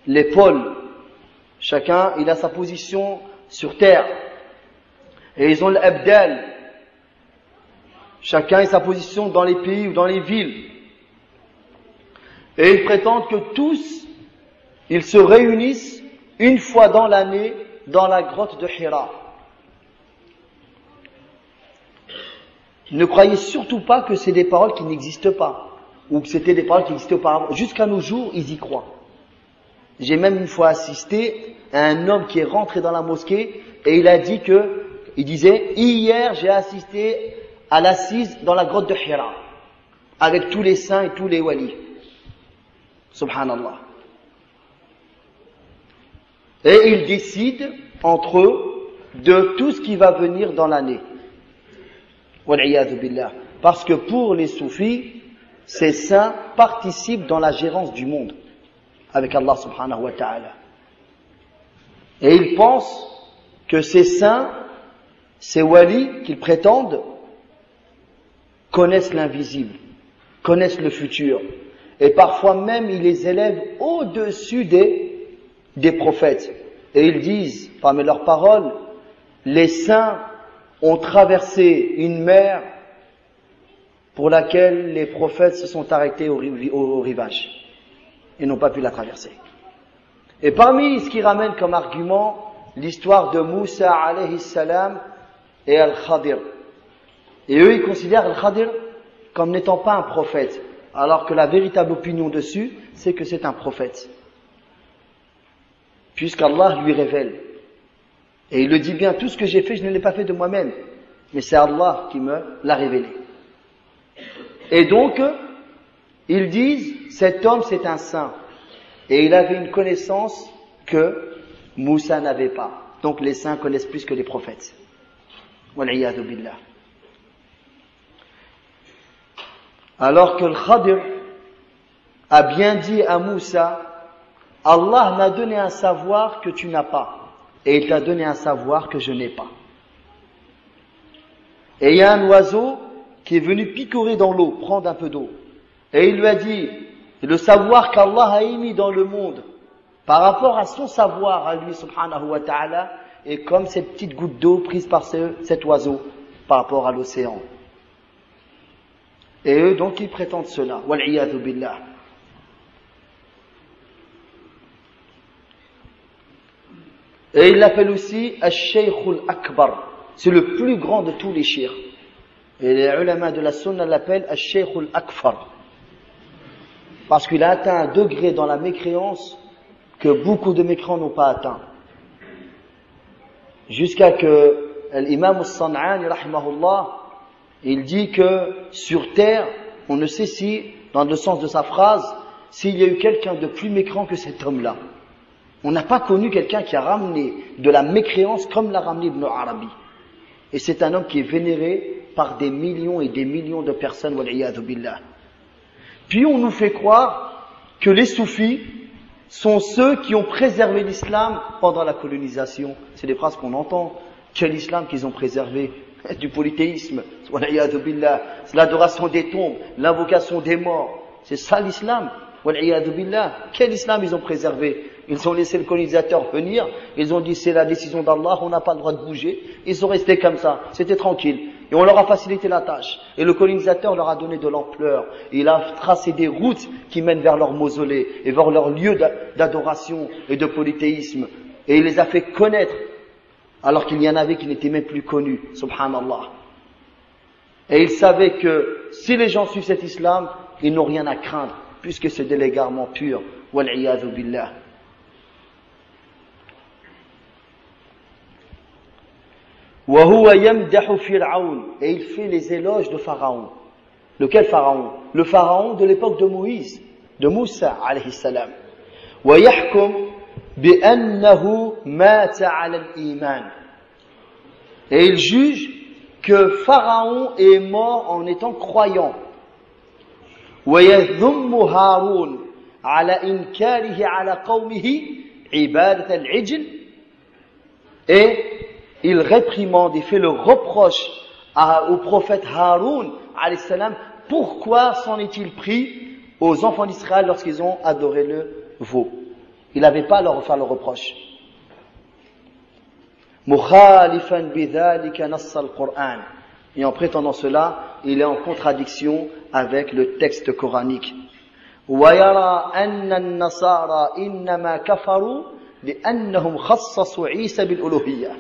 les pôles. Chacun, il a sa position sur terre. Et ils ont l'Abdal. Chacun a sa position dans les pays ou dans les villes. Et ils prétendent que tous, ils se réunissent une fois dans l'année dans la grotte de Hira. Ne croyez surtout pas que c'est des paroles qui n'existent pas, ou que c'était des paroles qui existaient auparavant. Jusqu'à nos jours, ils y croient. J'ai même une fois assisté à un homme qui est rentré dans la mosquée et il a dit que, il disait, hier j'ai assisté à l'assise dans la grotte de Hira, avec tous les saints et tous les walis. Subhanallah. Et ils décident entre eux de tout ce qui va venir dans l'année. Wal'iyadhu billah. Parce que pour les soufis, ces saints participent dans la gérance du monde avec Allah subhanahu wa ta'ala. Et ils pensent que ces saints, ces walis qu'ils prétendent, connaissent l'invisible, connaissent le futur. Et parfois même, ils les élèvent au-dessus des prophètes. Et ils disent, parmi leurs paroles, les saints ont traversé une mer pour laquelle les prophètes se sont arrêtés au rivage et n'ont pas pu la traverser. Et parmi ce qui ramène comme argument l'histoire de Moussa alayhi salam et Al-Khadir. Et eux, ils considèrent Al-Khadir comme n'étant pas un prophète, alors que la véritable opinion dessus, c'est que c'est un prophète. Puisqu'Allah lui révèle. Et il le dit bien, tout ce que j'ai fait, je ne l'ai pas fait de moi-même, mais c'est Allah qui me l'a révélé. Et donc, ils disent, cet homme c'est un saint. Et il avait une connaissance que Moussa n'avait pas. Donc les saints connaissent plus que les prophètes. Wal'iyadu billah. Alors que le Khadir a bien dit à Moussa, Allah m'a donné un savoir que tu n'as pas. Et il t'a donné un savoir que je n'ai pas. Et il y a un oiseau qui est venu picorer dans l'eau, prendre un peu d'eau. Et il lui a dit, le savoir qu'Allah a émis dans le monde, par rapport à son savoir à lui, subhanahu wa ta'ala, est comme cette petite goutte d'eau prise par cet oiseau, par rapport à l'océan. Et eux, donc, ils prétendent cela. Wal'iyadu billah. Et il l'appelle aussi Al-Shaykhul Akbar. C'est le plus grand de tous les sheikhs. Et les ulama de la sunna l'appellent Al-Shaykhul Akfar. Parce qu'il a atteint un degré dans la mécréance que beaucoup de mécréants n'ont pas atteint. Jusqu'à que l'imam al-San'ani, rahimahullah, il dit que sur terre, on ne sait si, dans le sens de sa phrase, s'il y a eu quelqu'un de plus mécréant que cet homme-là. On n'a pas connu quelqu'un qui a ramené de la mécréance comme l'a ramené Ibn Arabi. Et c'est un homme qui est vénéré par des millions et des millions de personnes, wal'iyadu billah. Puis on nous fait croire que les soufis sont ceux qui ont préservé l'islam pendant la colonisation. C'est des phrases qu'on entend. Quel islam qu'ils ont préservé? Du polythéisme, wal'iyadu billah. C'est l'adoration des tombes, l'invocation des morts. C'est ça l'islam. Wal'iyadu billah. Quel islam ils ont préservé? Ils ont laissé le colonisateur venir, ils ont dit c'est la décision d'Allah, on n'a pas le droit de bouger. Ils sont restés comme ça, c'était tranquille. Et on leur a facilité la tâche. Et le colonisateur leur a donné de l'ampleur. Il a tracé des routes qui mènent vers leur mausolée et vers leur lieu d'adoration et de polythéisme. Et il les a fait connaître, alors qu'il y en avait qui n'étaient même plus connus, subhanallah. Et il savait que si les gens suivent cet islam, ils n'ont rien à craindre, puisque c'est de l'égarement pur. Wal'iyadu billah. Et il fait les éloges de Pharaon. Lequel Pharaon? Le Pharaon de l'époque de Moïse, de Moussa alayhi salam. Et il juge que Pharaon est mort en étant croyant. Et il réprimande, il fait le reproche au prophète Haroun, alayhi salam, pourquoi s'en est-il pris aux enfants d'Israël lorsqu'ils ont adoré le veau? Il n'avait pas à leur faire le reproche. Mukhalifan bidhalika nass al-Qur'an. Et en prétendant cela, il est en contradiction avec le texte coranique. Wa yara anna an-nasara innama kafaru li'annahum khassasu Isa bil uluhiyyah.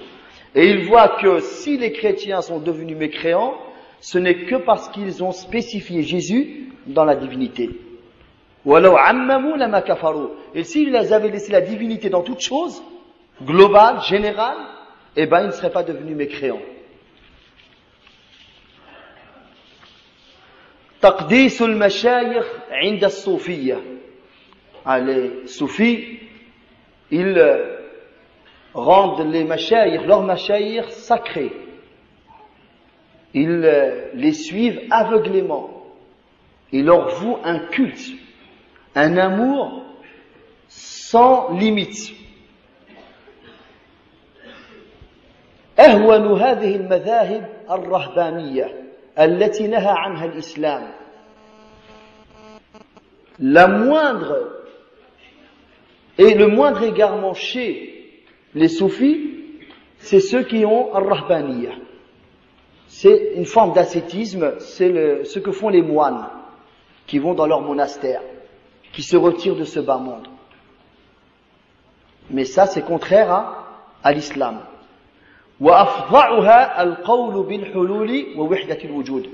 Et il voit que si les chrétiens sont devenus mécréants, ce n'est que parce qu'ils ont spécifié Jésus dans la divinité. Et s'ils avaient laissé la divinité dans toute chose, globale, générale, eh ben ils ne seraient pas devenus mécréants. Taqdisul mashayikh 'inda as-soufiyya. Les soufis, ils rendent les mashayikh, leurs mashayikh sacrés. Ils les suivent aveuglément. Il leur voue un culte, un amour sans limite. أهون هذه المذاهب الرهبانية التي نهى عنها الإسلام. La moindre et le moindre égarement chez les soufis, c'est ceux qui ont al-rahbaniyya. C'est une forme d'ascétisme, c'est ce que font les moines qui vont dans leur monastère, qui se retirent de ce bas monde. Mais ça, c'est contraire à l'islam. وأفظعها القول بالحلول ووحدة الوجود.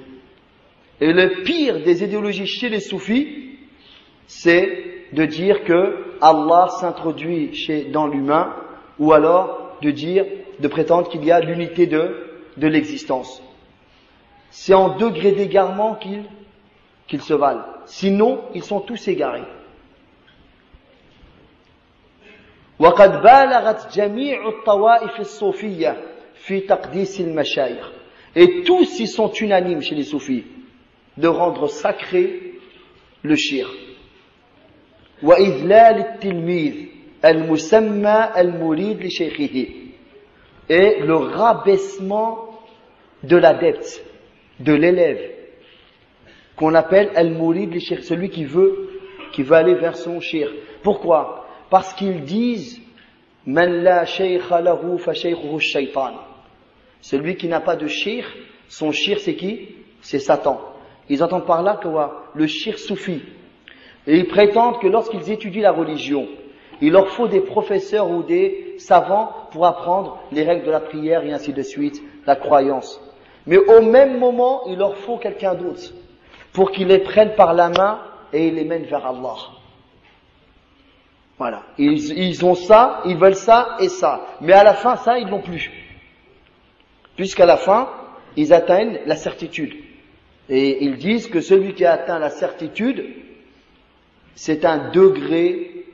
Et le pire des idéologies chez les soufis, c'est de dire que Allah s'introduit dans l'humain, ou alors de prétendre qu'il y a l'unité de l'existence. C'est en degré d'égarement qu'ils se valent. Sinon, ils sont tous égarés. وقد بالغت جميع الطوائف الصوفية في تقديس المشايخ. Et tous ils sont unanimes chez les soufis de rendre sacré le shirk. وإذلال التلميذ المسمى المريد لشيخه. Et le rabaissement de l'adepte, de l'élève, qu'on appelle al-murid li shirk, celui qui veut aller vers son shirk. Pourquoi? Parce qu'ils disent man la shaykha lahu fa shaykhuhu ash-shaytan. Celui qui n'a pas de shirk, son shirk c'est qui? C'est Satan. Ils entendent par là que le shirk soufi. Et ils prétendent que lorsqu'ils étudient la religion, il leur faut des professeurs ou des savants pour apprendre les règles de la prière et ainsi de suite, la croyance. Mais au même moment, il leur faut quelqu'un d'autre pour qu'ils les prennent par la main et ils les mènent vers Allah. Voilà. Ils ont ça, ils veulent ça et ça. Mais à la fin, ça, ils l'ont plus. Puisqu'à la fin, ils atteignent la certitude. Et ils disent que celui qui a atteint la certitude, c'est un degré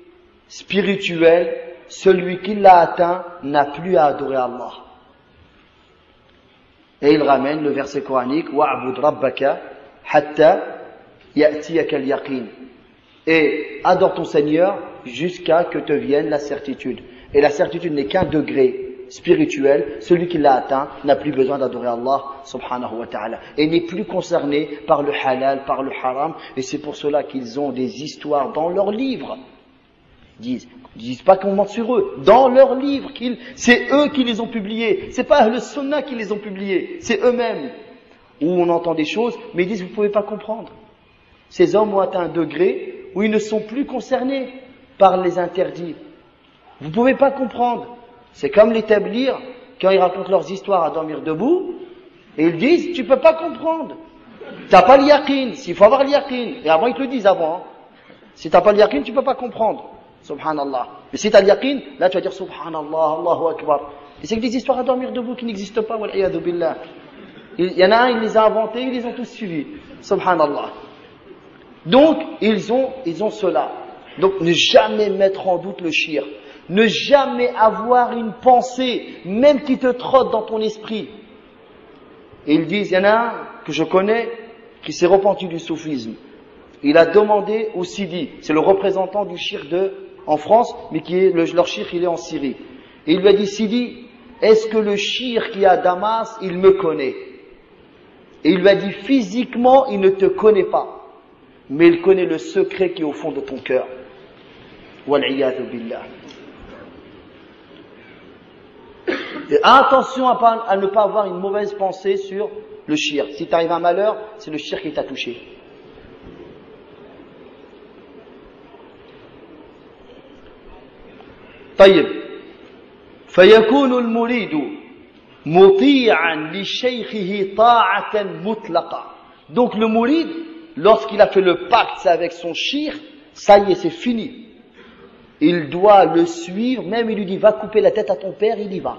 spirituel. Celui qui l'a atteint n'a plus à adorer Allah. Et il ramène le verset coranique wa'bud rabbaka hatta ya'tiyaka al-yaqin. Et adore ton Seigneur jusqu'à que te vienne la certitude. Et la certitude n'est qu'un degré spirituel. Celui qui l'a atteint n'a plus besoin d'adorer Allah subhanahu wa ta'ala. Et n'est plus concerné par le halal, par le haram. Et c'est pour cela qu'ils ont des histoires dans leurs livres. Ils disent pas qu'on ment sur eux. Dans leurs livres, c'est eux qui les ont publiés. C'est pas le sunnah qui les ont publiés. C'est eux-mêmes. Où on entend des choses, mais ils disent vous pouvez pas comprendre. Ces hommes ont atteint un degré où ils ne sont plus concernés par les interdits. Vous ne pouvez pas comprendre. C'est comme les tablirs, quand ils racontent leurs histoires à dormir debout, et ils disent, tu ne peux pas comprendre. Tu n'as pas le yaqin, il faut avoir le yaqin. Et avant, ils te le disent avant. Si tu n'as pas le yaqin, tu ne peux pas comprendre. Subhanallah. Mais si tu as le yaqin, là tu vas dire Subhanallah, Allahu Akbar. Et c'est que des histoires à dormir debout qui n'existent pas, wal'iyadu billah. Il y en a un, il les a inventés, ils les ont tous suivis. Subhanallah. Donc, ils ont cela. Donc, ne jamais mettre en doute le shirk. Ne jamais avoir une pensée, même qui te trotte dans ton esprit. Et ils disent, il y en a un que je connais, qui s'est repenti du soufisme. Il a demandé au Sidi, c'est le représentant du shirk en France, mais leur shirk il est en Syrie. Et il lui a dit, Sidi, est-ce que le shirk qui est à Damas, il me connaît? Et il lui a dit, physiquement, il ne te connaît pas. Mais il connaît le secret qui est au fond de ton cœur. Wal'iyadu billah. Et attention à ne pas avoir une mauvaise pensée sur le shirk. Si t'arrive un malheur, c'est le shirk qui t'a touché. طيب فيكون المريد مطيعا لشيخه طاعة مطلقة. Donc le murid, lorsqu'il a fait le pacte avec son shirk, ça y est, c'est fini. Il doit le suivre, même il lui dit, va couper la tête à ton père, il y va.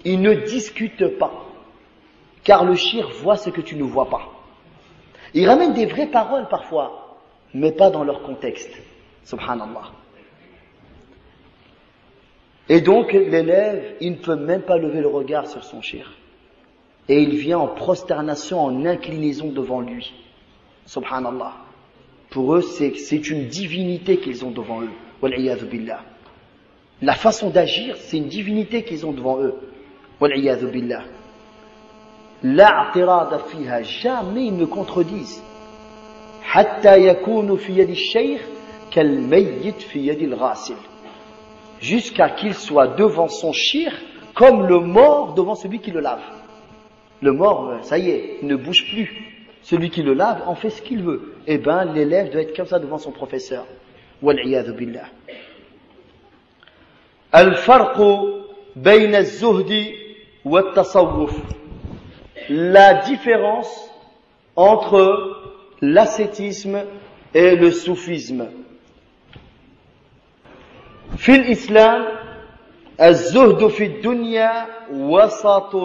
Il ne discute pas. Car le shirk voit ce que tu ne vois pas. Il ramène des vraies paroles parfois, mais pas dans leur contexte. Subhanallah. Et donc l'élève, il ne peut même pas lever le regard sur son shirk. Et il vient en prosternation, en inclinaison devant lui. Subhanallah. Pour eux, c'est une divinité qu'ils ont devant eux. Wal-iyadhu billah. La façon d'agir, c'est une divinité qu'ils ont devant eux. Wal-iyadhu billah. La i'tirada fiha, jamais ils ne contredisent. Hatta yakunu fi yadi ash-shaykh kal mayyit fi yadi al-ghasil. Jusqu'à qu'il soit devant son shir comme le mort devant celui qui le lave. Le mort, ça y est, il ne bouge plus. Celui qui le lave en fait ce qu'il veut. Eh bien, l'élève doit être comme ça devant son professeur. Wal-iyadhu billah. Al-farqu bayna az-zuhdi wa at-tasawwuf. La différence entre l'ascétisme et le soufisme. في الإسلام الزهد في الدنيا وسط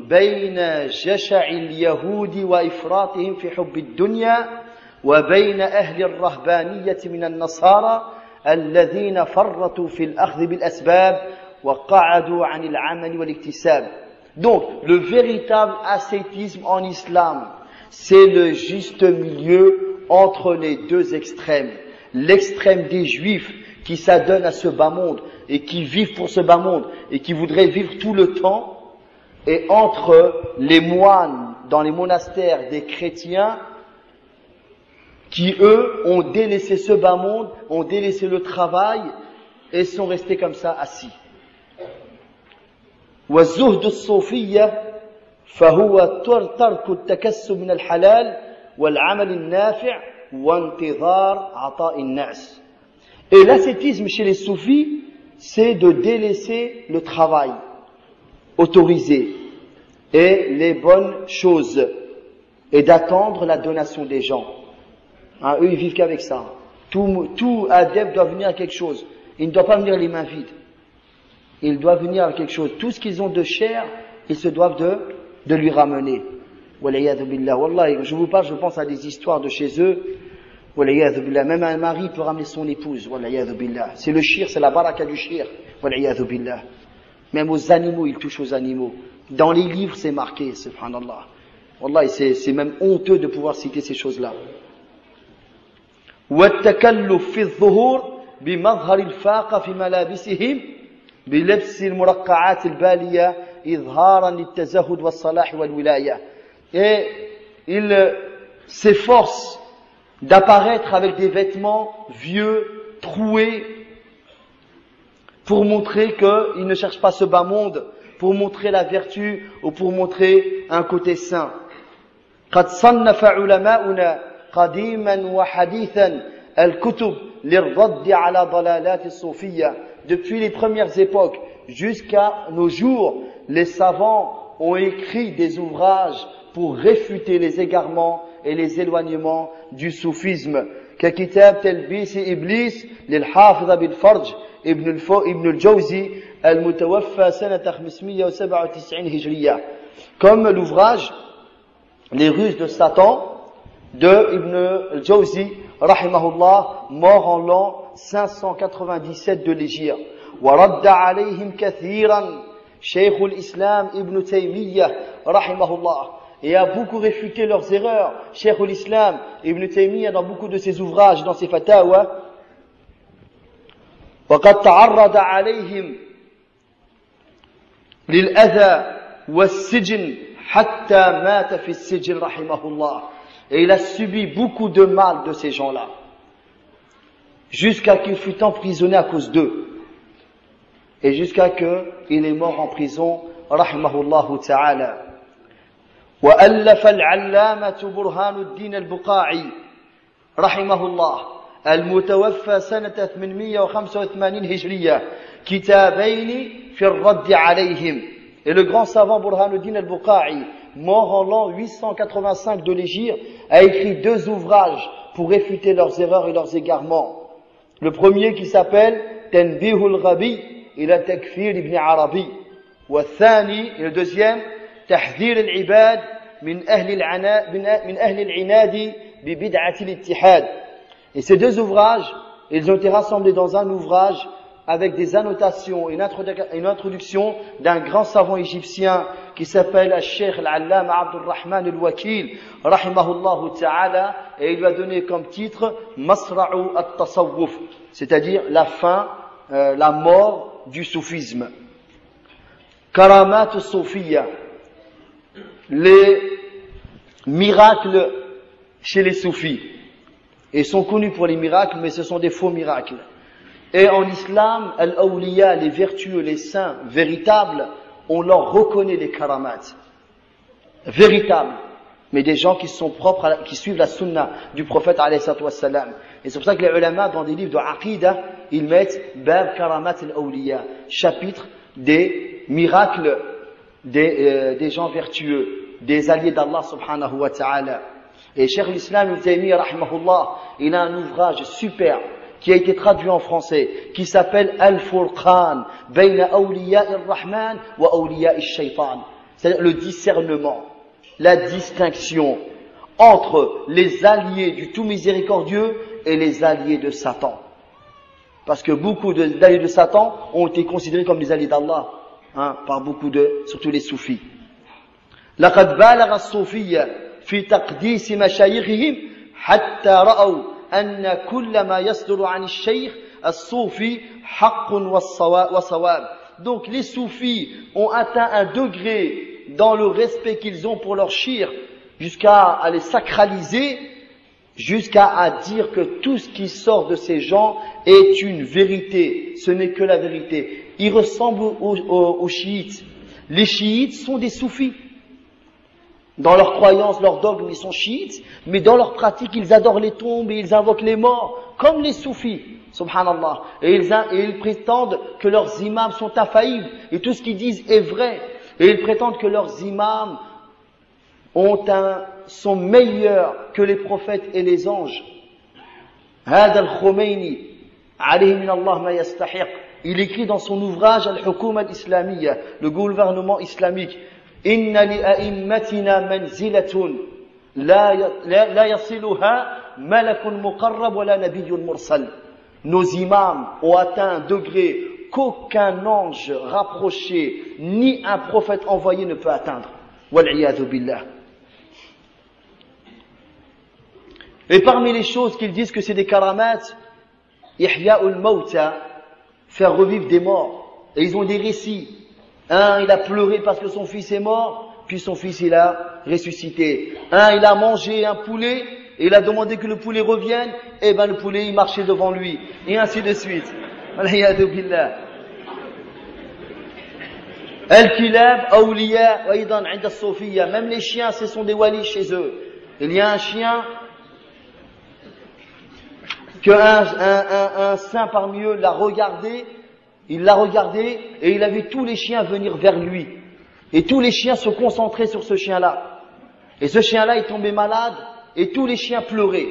بين جشع اليهود وإفراطهم في حب الدنيا وبين أهل الرهبانية من النصارى الذين فرطوا في الأخذ بالأسباب وقعدوا عن العمل والاكتساب. Donc, le véritable ascétisme en islam, c'est le juste milieu entre les deux extrêmes. L'extrême des juifs qui s'adonnent à ce bas monde et qui vivent pour ce bas monde et qui voudraient vivre tout le temps, et entre les moines dans les monastères des chrétiens qui eux ont délaissé ce bas monde, ont délaissé le travail et sont restés comme ça assis. والزهد الصوفية فهو ترك التكسب من الحلال والعمل النافع وانتظار عطاء الناس. Et l'ascétisme chez les soufis, c'est de délaisser le travail autorisé et les bonnes choses et d'attendre la donation des gens. Hein, eux, ils vivent qu'avec ça. Tout adepte doit venir à quelque chose. Il ne doit pas venir les mains vides. Il doit venir à quelque chose. Tout ce qu'ils ont de cher, ils se doivent de lui ramener. Waliyadhu billah. Wallahi, je vous parle, je pense à des histoires de chez eux. Waliyadhu billah. Même un mari peut ramener son épouse. Waliyadhu billah. C'est le shir, c'est la baraka du shir. Waliyadhu billah. Même aux animaux, il touche aux animaux. Dans les livres, c'est marqué, subhanallah. Wallahi, c'est même honteux de pouvoir citer ces choses-là. والتكلف في الظهور بمظهر الفاقة في ملابسهم بلبس المرقعات البالية إظهارا للتزهد والصلاح والولاية. Et il s'efforce d'apparaître avec des vêtements vieux, troués, pour montrer qu'il ne cherche pas ce bas monde, pour montrer la vertu ou pour montrer un côté saint. قد صنف علماؤنا قديما وحديثا الكتب للرد على ضلالات الصوفية. Depuis les premières époques jusqu'à nos jours, les savants ont écrit des ouvrages pour réfuter les égarements et les éloignements du soufisme. ككتاب تلبيس إبليس للحافظ بالفرج ابن الجوزي المتوفى سنة 597 هجرية. Comme l'ouvrage Les ruses de Satan de Ibn al-Jawzi, rahimahullah, mort en l'an 597 de l'Hégire. وَرَدَّ عَلَيْهِمْ كَثِيرًا شيخ الإسلام Ibn Taymiyyah, rahimahullah, et a beaucoup réfuté leurs erreurs. Cheikh l'Islam Ibn Taymiyyah, dans beaucoup de ses ouvrages, dans ses fatawa, وَقَدْ تَعَرَّضَ عَلَيْهِمْ لِلْأَذَى وَالسِّجْنِ حَتَّى مَاتَ فِي السِّجْنِ rahimahullah. Et il a subi beaucoup de mal de ces gens-là, jusqu'à qu'il fût emprisonné à cause d'eux, et jusqu'à qu'il est mort en prison, rahimahullah ta'ala. وألف العلامة برهان الدين البقاعي رحمه الله المتوفى سنة 885 هجرية كتابين في الرد عليهم. Et le grand savant Burhanuddin al-Buqa'i, mort en l'an 885 de l'Hégire, a écrit deux ouvrages pour réfuter leurs erreurs et leurs égarements. Le premier qui s'appelle Tanbihul Ghabi ila Takfir ibn Arabi, et le deuxième Tahdhir al-Ibad min ahli al-inadi bi bid'ati al-ittihad. Et ces deux ouvrages, ils ont été rassemblés dans un ouvrage avec des annotations et une introduction d'un grand savant égyptien qui s'appelle Cheikh Al-Allama Abdurrahman Al-Wakil, rahimahullah ta'ala, et il lui a donné comme titre Masra'u At-Tasawwuf, c'est-à-dire la fin, la mort du soufisme. Karamat Soufiyya, les miracles chez les soufis. Ils sont connus pour les miracles, mais ce sont des faux miracles. Et en islam, al-awliya, les vertueux, les saints véritables, on leur reconnaît les karamats. Véritables. Mais des gens qui sont propres, qui suivent la sunna du prophète alayhi salatu wassalam. Et c'est pour ça que les ulama, dans des livres de aqidah, ils mettent bab karamat al-awliya, chapitre des miracles des gens vertueux, des alliés d'Allah subhanahu wa ta'ala. Et Cheikh l'Islam Ibn Taymiyyah rahimahullah, il a un ouvrage super qui a été traduit en français, qui s'appelle Al-Furqan bayna awliya ar-Rahman wa awliya ash-Shaytan. C'est-à-dire le discernement, la distinction entre les alliés du tout miséricordieux et les alliés de Satan. Parce que beaucoup d'alliés de Satan ont été considérés comme des alliés d'Allah, par beaucoup surtout les soufis. لقد بالغ الصوفية في تقديس مشايخهم حتى رأوا أن كل ما يصدر عن الشيخ الصوفي حق وصواب. Donc les soufis ont atteint un degré dans le respect qu'ils ont pour leur shir, jusqu'à les sacraliser, jusqu'à dire que tout ce qui sort de ces gens est une vérité, ce n'est que la vérité. Ils ressemblent aux chiites. Les chiites sont des soufis. Dans leurs croyances, leurs dogmes, ils sont chiites, mais dans leur pratique, ils adorent les tombes et ils invoquent les morts, comme les soufis, subhanallah. Et ils prétendent que leurs imams sont infaillibles, et tout ce qu'ils disent est vrai. Et ils prétendent que leurs imams sont meilleurs que les prophètes et les anges. هذا الخميني عليه من الله ما يستحق. Il écrit dans son ouvrage Al-Hukuma Al-Islamiyya, le gouvernement islamique, إن لأئمتنا منزلة لا يصلها ملك مقرب ولا نبي مرسل. Nos imams ont atteint un degré qu'aucun ange rapproché ni un prophète envoyé ne peut atteindre. Wal-iyadhu billah. Et parmi les choses qu'ils disent que c'est des karamats, ihya'ul mawta, faire revivre des morts. Et ils ont des récits. Un, il a pleuré parce que son fils est mort, puis son fils il a ressuscité. Un, il a mangé un poulet, et il a demandé que le poulet revienne, et ben le poulet il marchait devant lui, et ainsi de suite. Al-iyadhu billah. Al-kilab, awliya, wa aidan 'inda as-soufiyya. Même les chiens, ce sont des walis chez eux. Il y a un chien qu'un saint parmi eux l'a regardé. Il l'a regardé et il a vu tous les chiens venir vers lui. Et tous les chiens se concentraient sur ce chien-là. Et ce chien-là est tombé malade et tous les chiens pleuraient.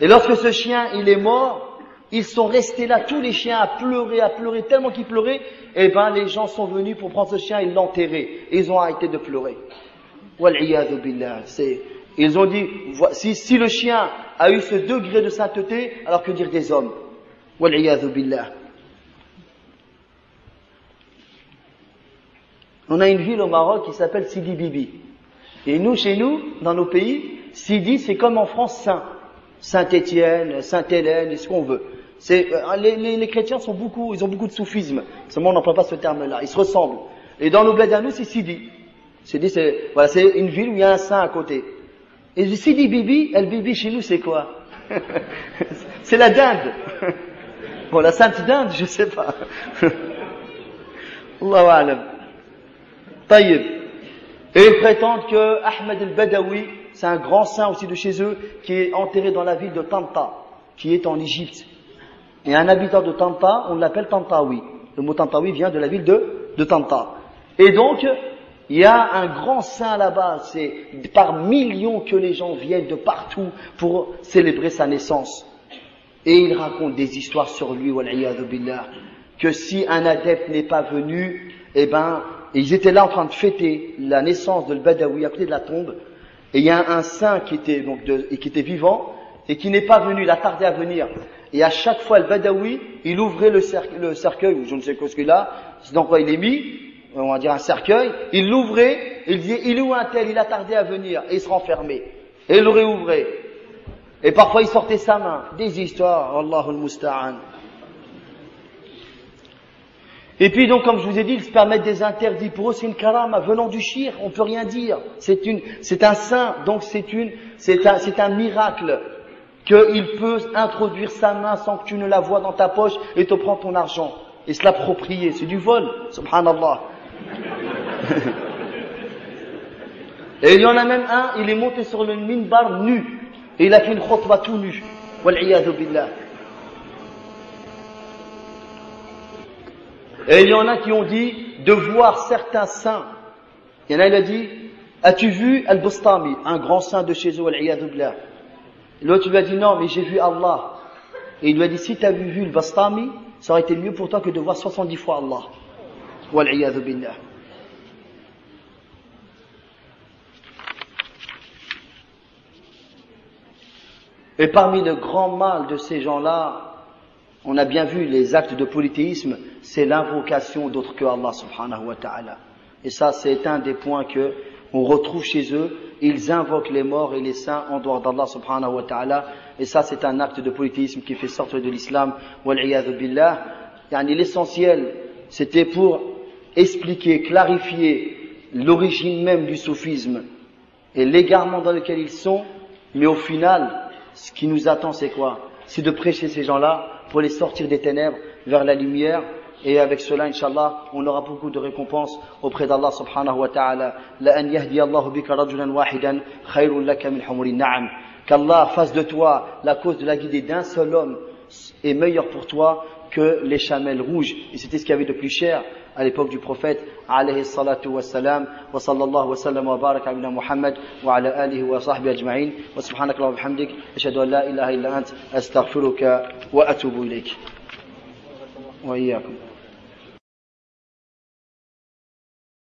Et lorsque ce chien il est mort, ils sont restés là, tous les chiens à pleurer, tellement qu'ils pleuraient, et ben les gens sont venus pour prendre ce chien et l'enterrer. Et ils ont arrêté de pleurer. Wal-iyadhu billah. Ils ont dit, si le chien a eu ce degré de sainteté, alors que dire des hommes? Wal-iyadhu billah. On a une ville au Maroc qui s'appelle Sidi Bibi. Et nous, chez nous, dans nos pays, Sidi, c'est comme en France Saint. Saint-Étienne, Sainte-Hélène, ce qu'on veut. Les chrétiens ils ont beaucoup de soufisme. Seulement, on n'emploie pas ce terme-là. Ils se ressemblent. Et dans nos bleds à nous, c'est Sidi. Sidi, c'est une ville où il y a un saint à côté. Et Sidi Bibi, El Bibi chez nous, c'est quoi? C'est la dinde. Bon, la sainte dinde, je sais pas. Allahu a'lam. Taïb. Et ils prétendent que Ahmed el-Badawi, c'est un grand saint aussi de chez eux, qui est enterré dans la ville de Tanta, qui est en Égypte. Et un habitant de Tanta, on l'appelle Tantawi. Le mot Tantawi vient de la ville de Tanta. Et donc, il y a un grand saint là-bas, c'est par millions que les gens viennent de partout pour célébrer sa naissance. Et il raconte des histoires sur lui, wal-iyadhu billah, que si un adepte n'est pas venu, eh ben, ils étaient là en train de fêter la naissance de Badawi à côté de la tombe, et il y a un saint qui était vivant, et qui n'est pas venu, il a tardé à venir. Et à chaque fois, le Badawi, il ouvrait le cercueil, ou je ne sais quoi ce qu'il a, c'est dans quoi il est mis, on va dire un cercueil, il l'ouvrait, il disait, il est où un tel, il a tardé à venir, et il se renfermait. Et il le réouvrait. Et parfois, il sortait sa main. Des histoires, Allahul Musta'an. Et puis donc, comme je vous ai dit, ils se permettent des interdits. Pour eux, c'est une karama venant du shirk, on peut rien dire. C'est un saint, donc c'est un miracle qu'il peut introduire sa main sans que tu ne la vois dans ta poche et te prendre ton argent et se l'approprier. C'est du vol, subhanallah. Et il y en a même un, il est monté sur le minbar nu et il a fait une khutbah tout nu. Wal'iyadhu billah. Et il y en a qui ont dit de voir certains saints. Il y en a, il a dit, as-tu vu Al-Bustami, un grand saint de chez eux, Al-Iyadhu billah. L'autre lui a dit non, mais j'ai vu Allah. Et il lui a dit, si tu as vu le Bastami, ça aurait été mieux pour toi que de voir 70 fois Allah. Wal-iyadhu billah. Et parmi le grand mal de ces gens-là, on a bien vu les actes de polythéisme, c'est l'invocation d'autres que Allah subhanahu wa ta'ala. Et ça, c'est un des points que on retrouve chez eux. Ils invoquent les morts et les saints en dehors d'Allah subhanahu wa ta'ala. Et ça, c'est un acte de polythéisme qui fait sortir de l'islam. Wal-iyadhu billah. L'essentiel, c'était pour expliquer, clarifier l'origine même du soufisme et l'égarement dans lequel ils sont. Mais au final, ce qui nous attend, c'est quoi? C'est de prêcher ces gens-là pour les sortir des ténèbres vers la lumière. Et avec cela, Inch'Allah, on aura beaucoup de récompenses auprès d'Allah subhanahu wa ta'ala. La an yahdi Allahu bika rajulan wahidan khayrun laka min humurin na'am. Qu'Allah fasse de toi la cause de la guidée d'un seul homme est meilleur pour toi que les chamelles rouges. Et c'était ce qu'il y avait de plus cher à l'époque du prophète, alayhi salatu wa salam. Wa sallallahu wa sallam wa baraka ala Muhammad wa ala alihi wa sahbihi ajma'in. Wa subhanaka wa bihamdik. Ashhadu an la ilaha illa ant. Astaghfiruka wa atubu ilayk. Wa iyyakum.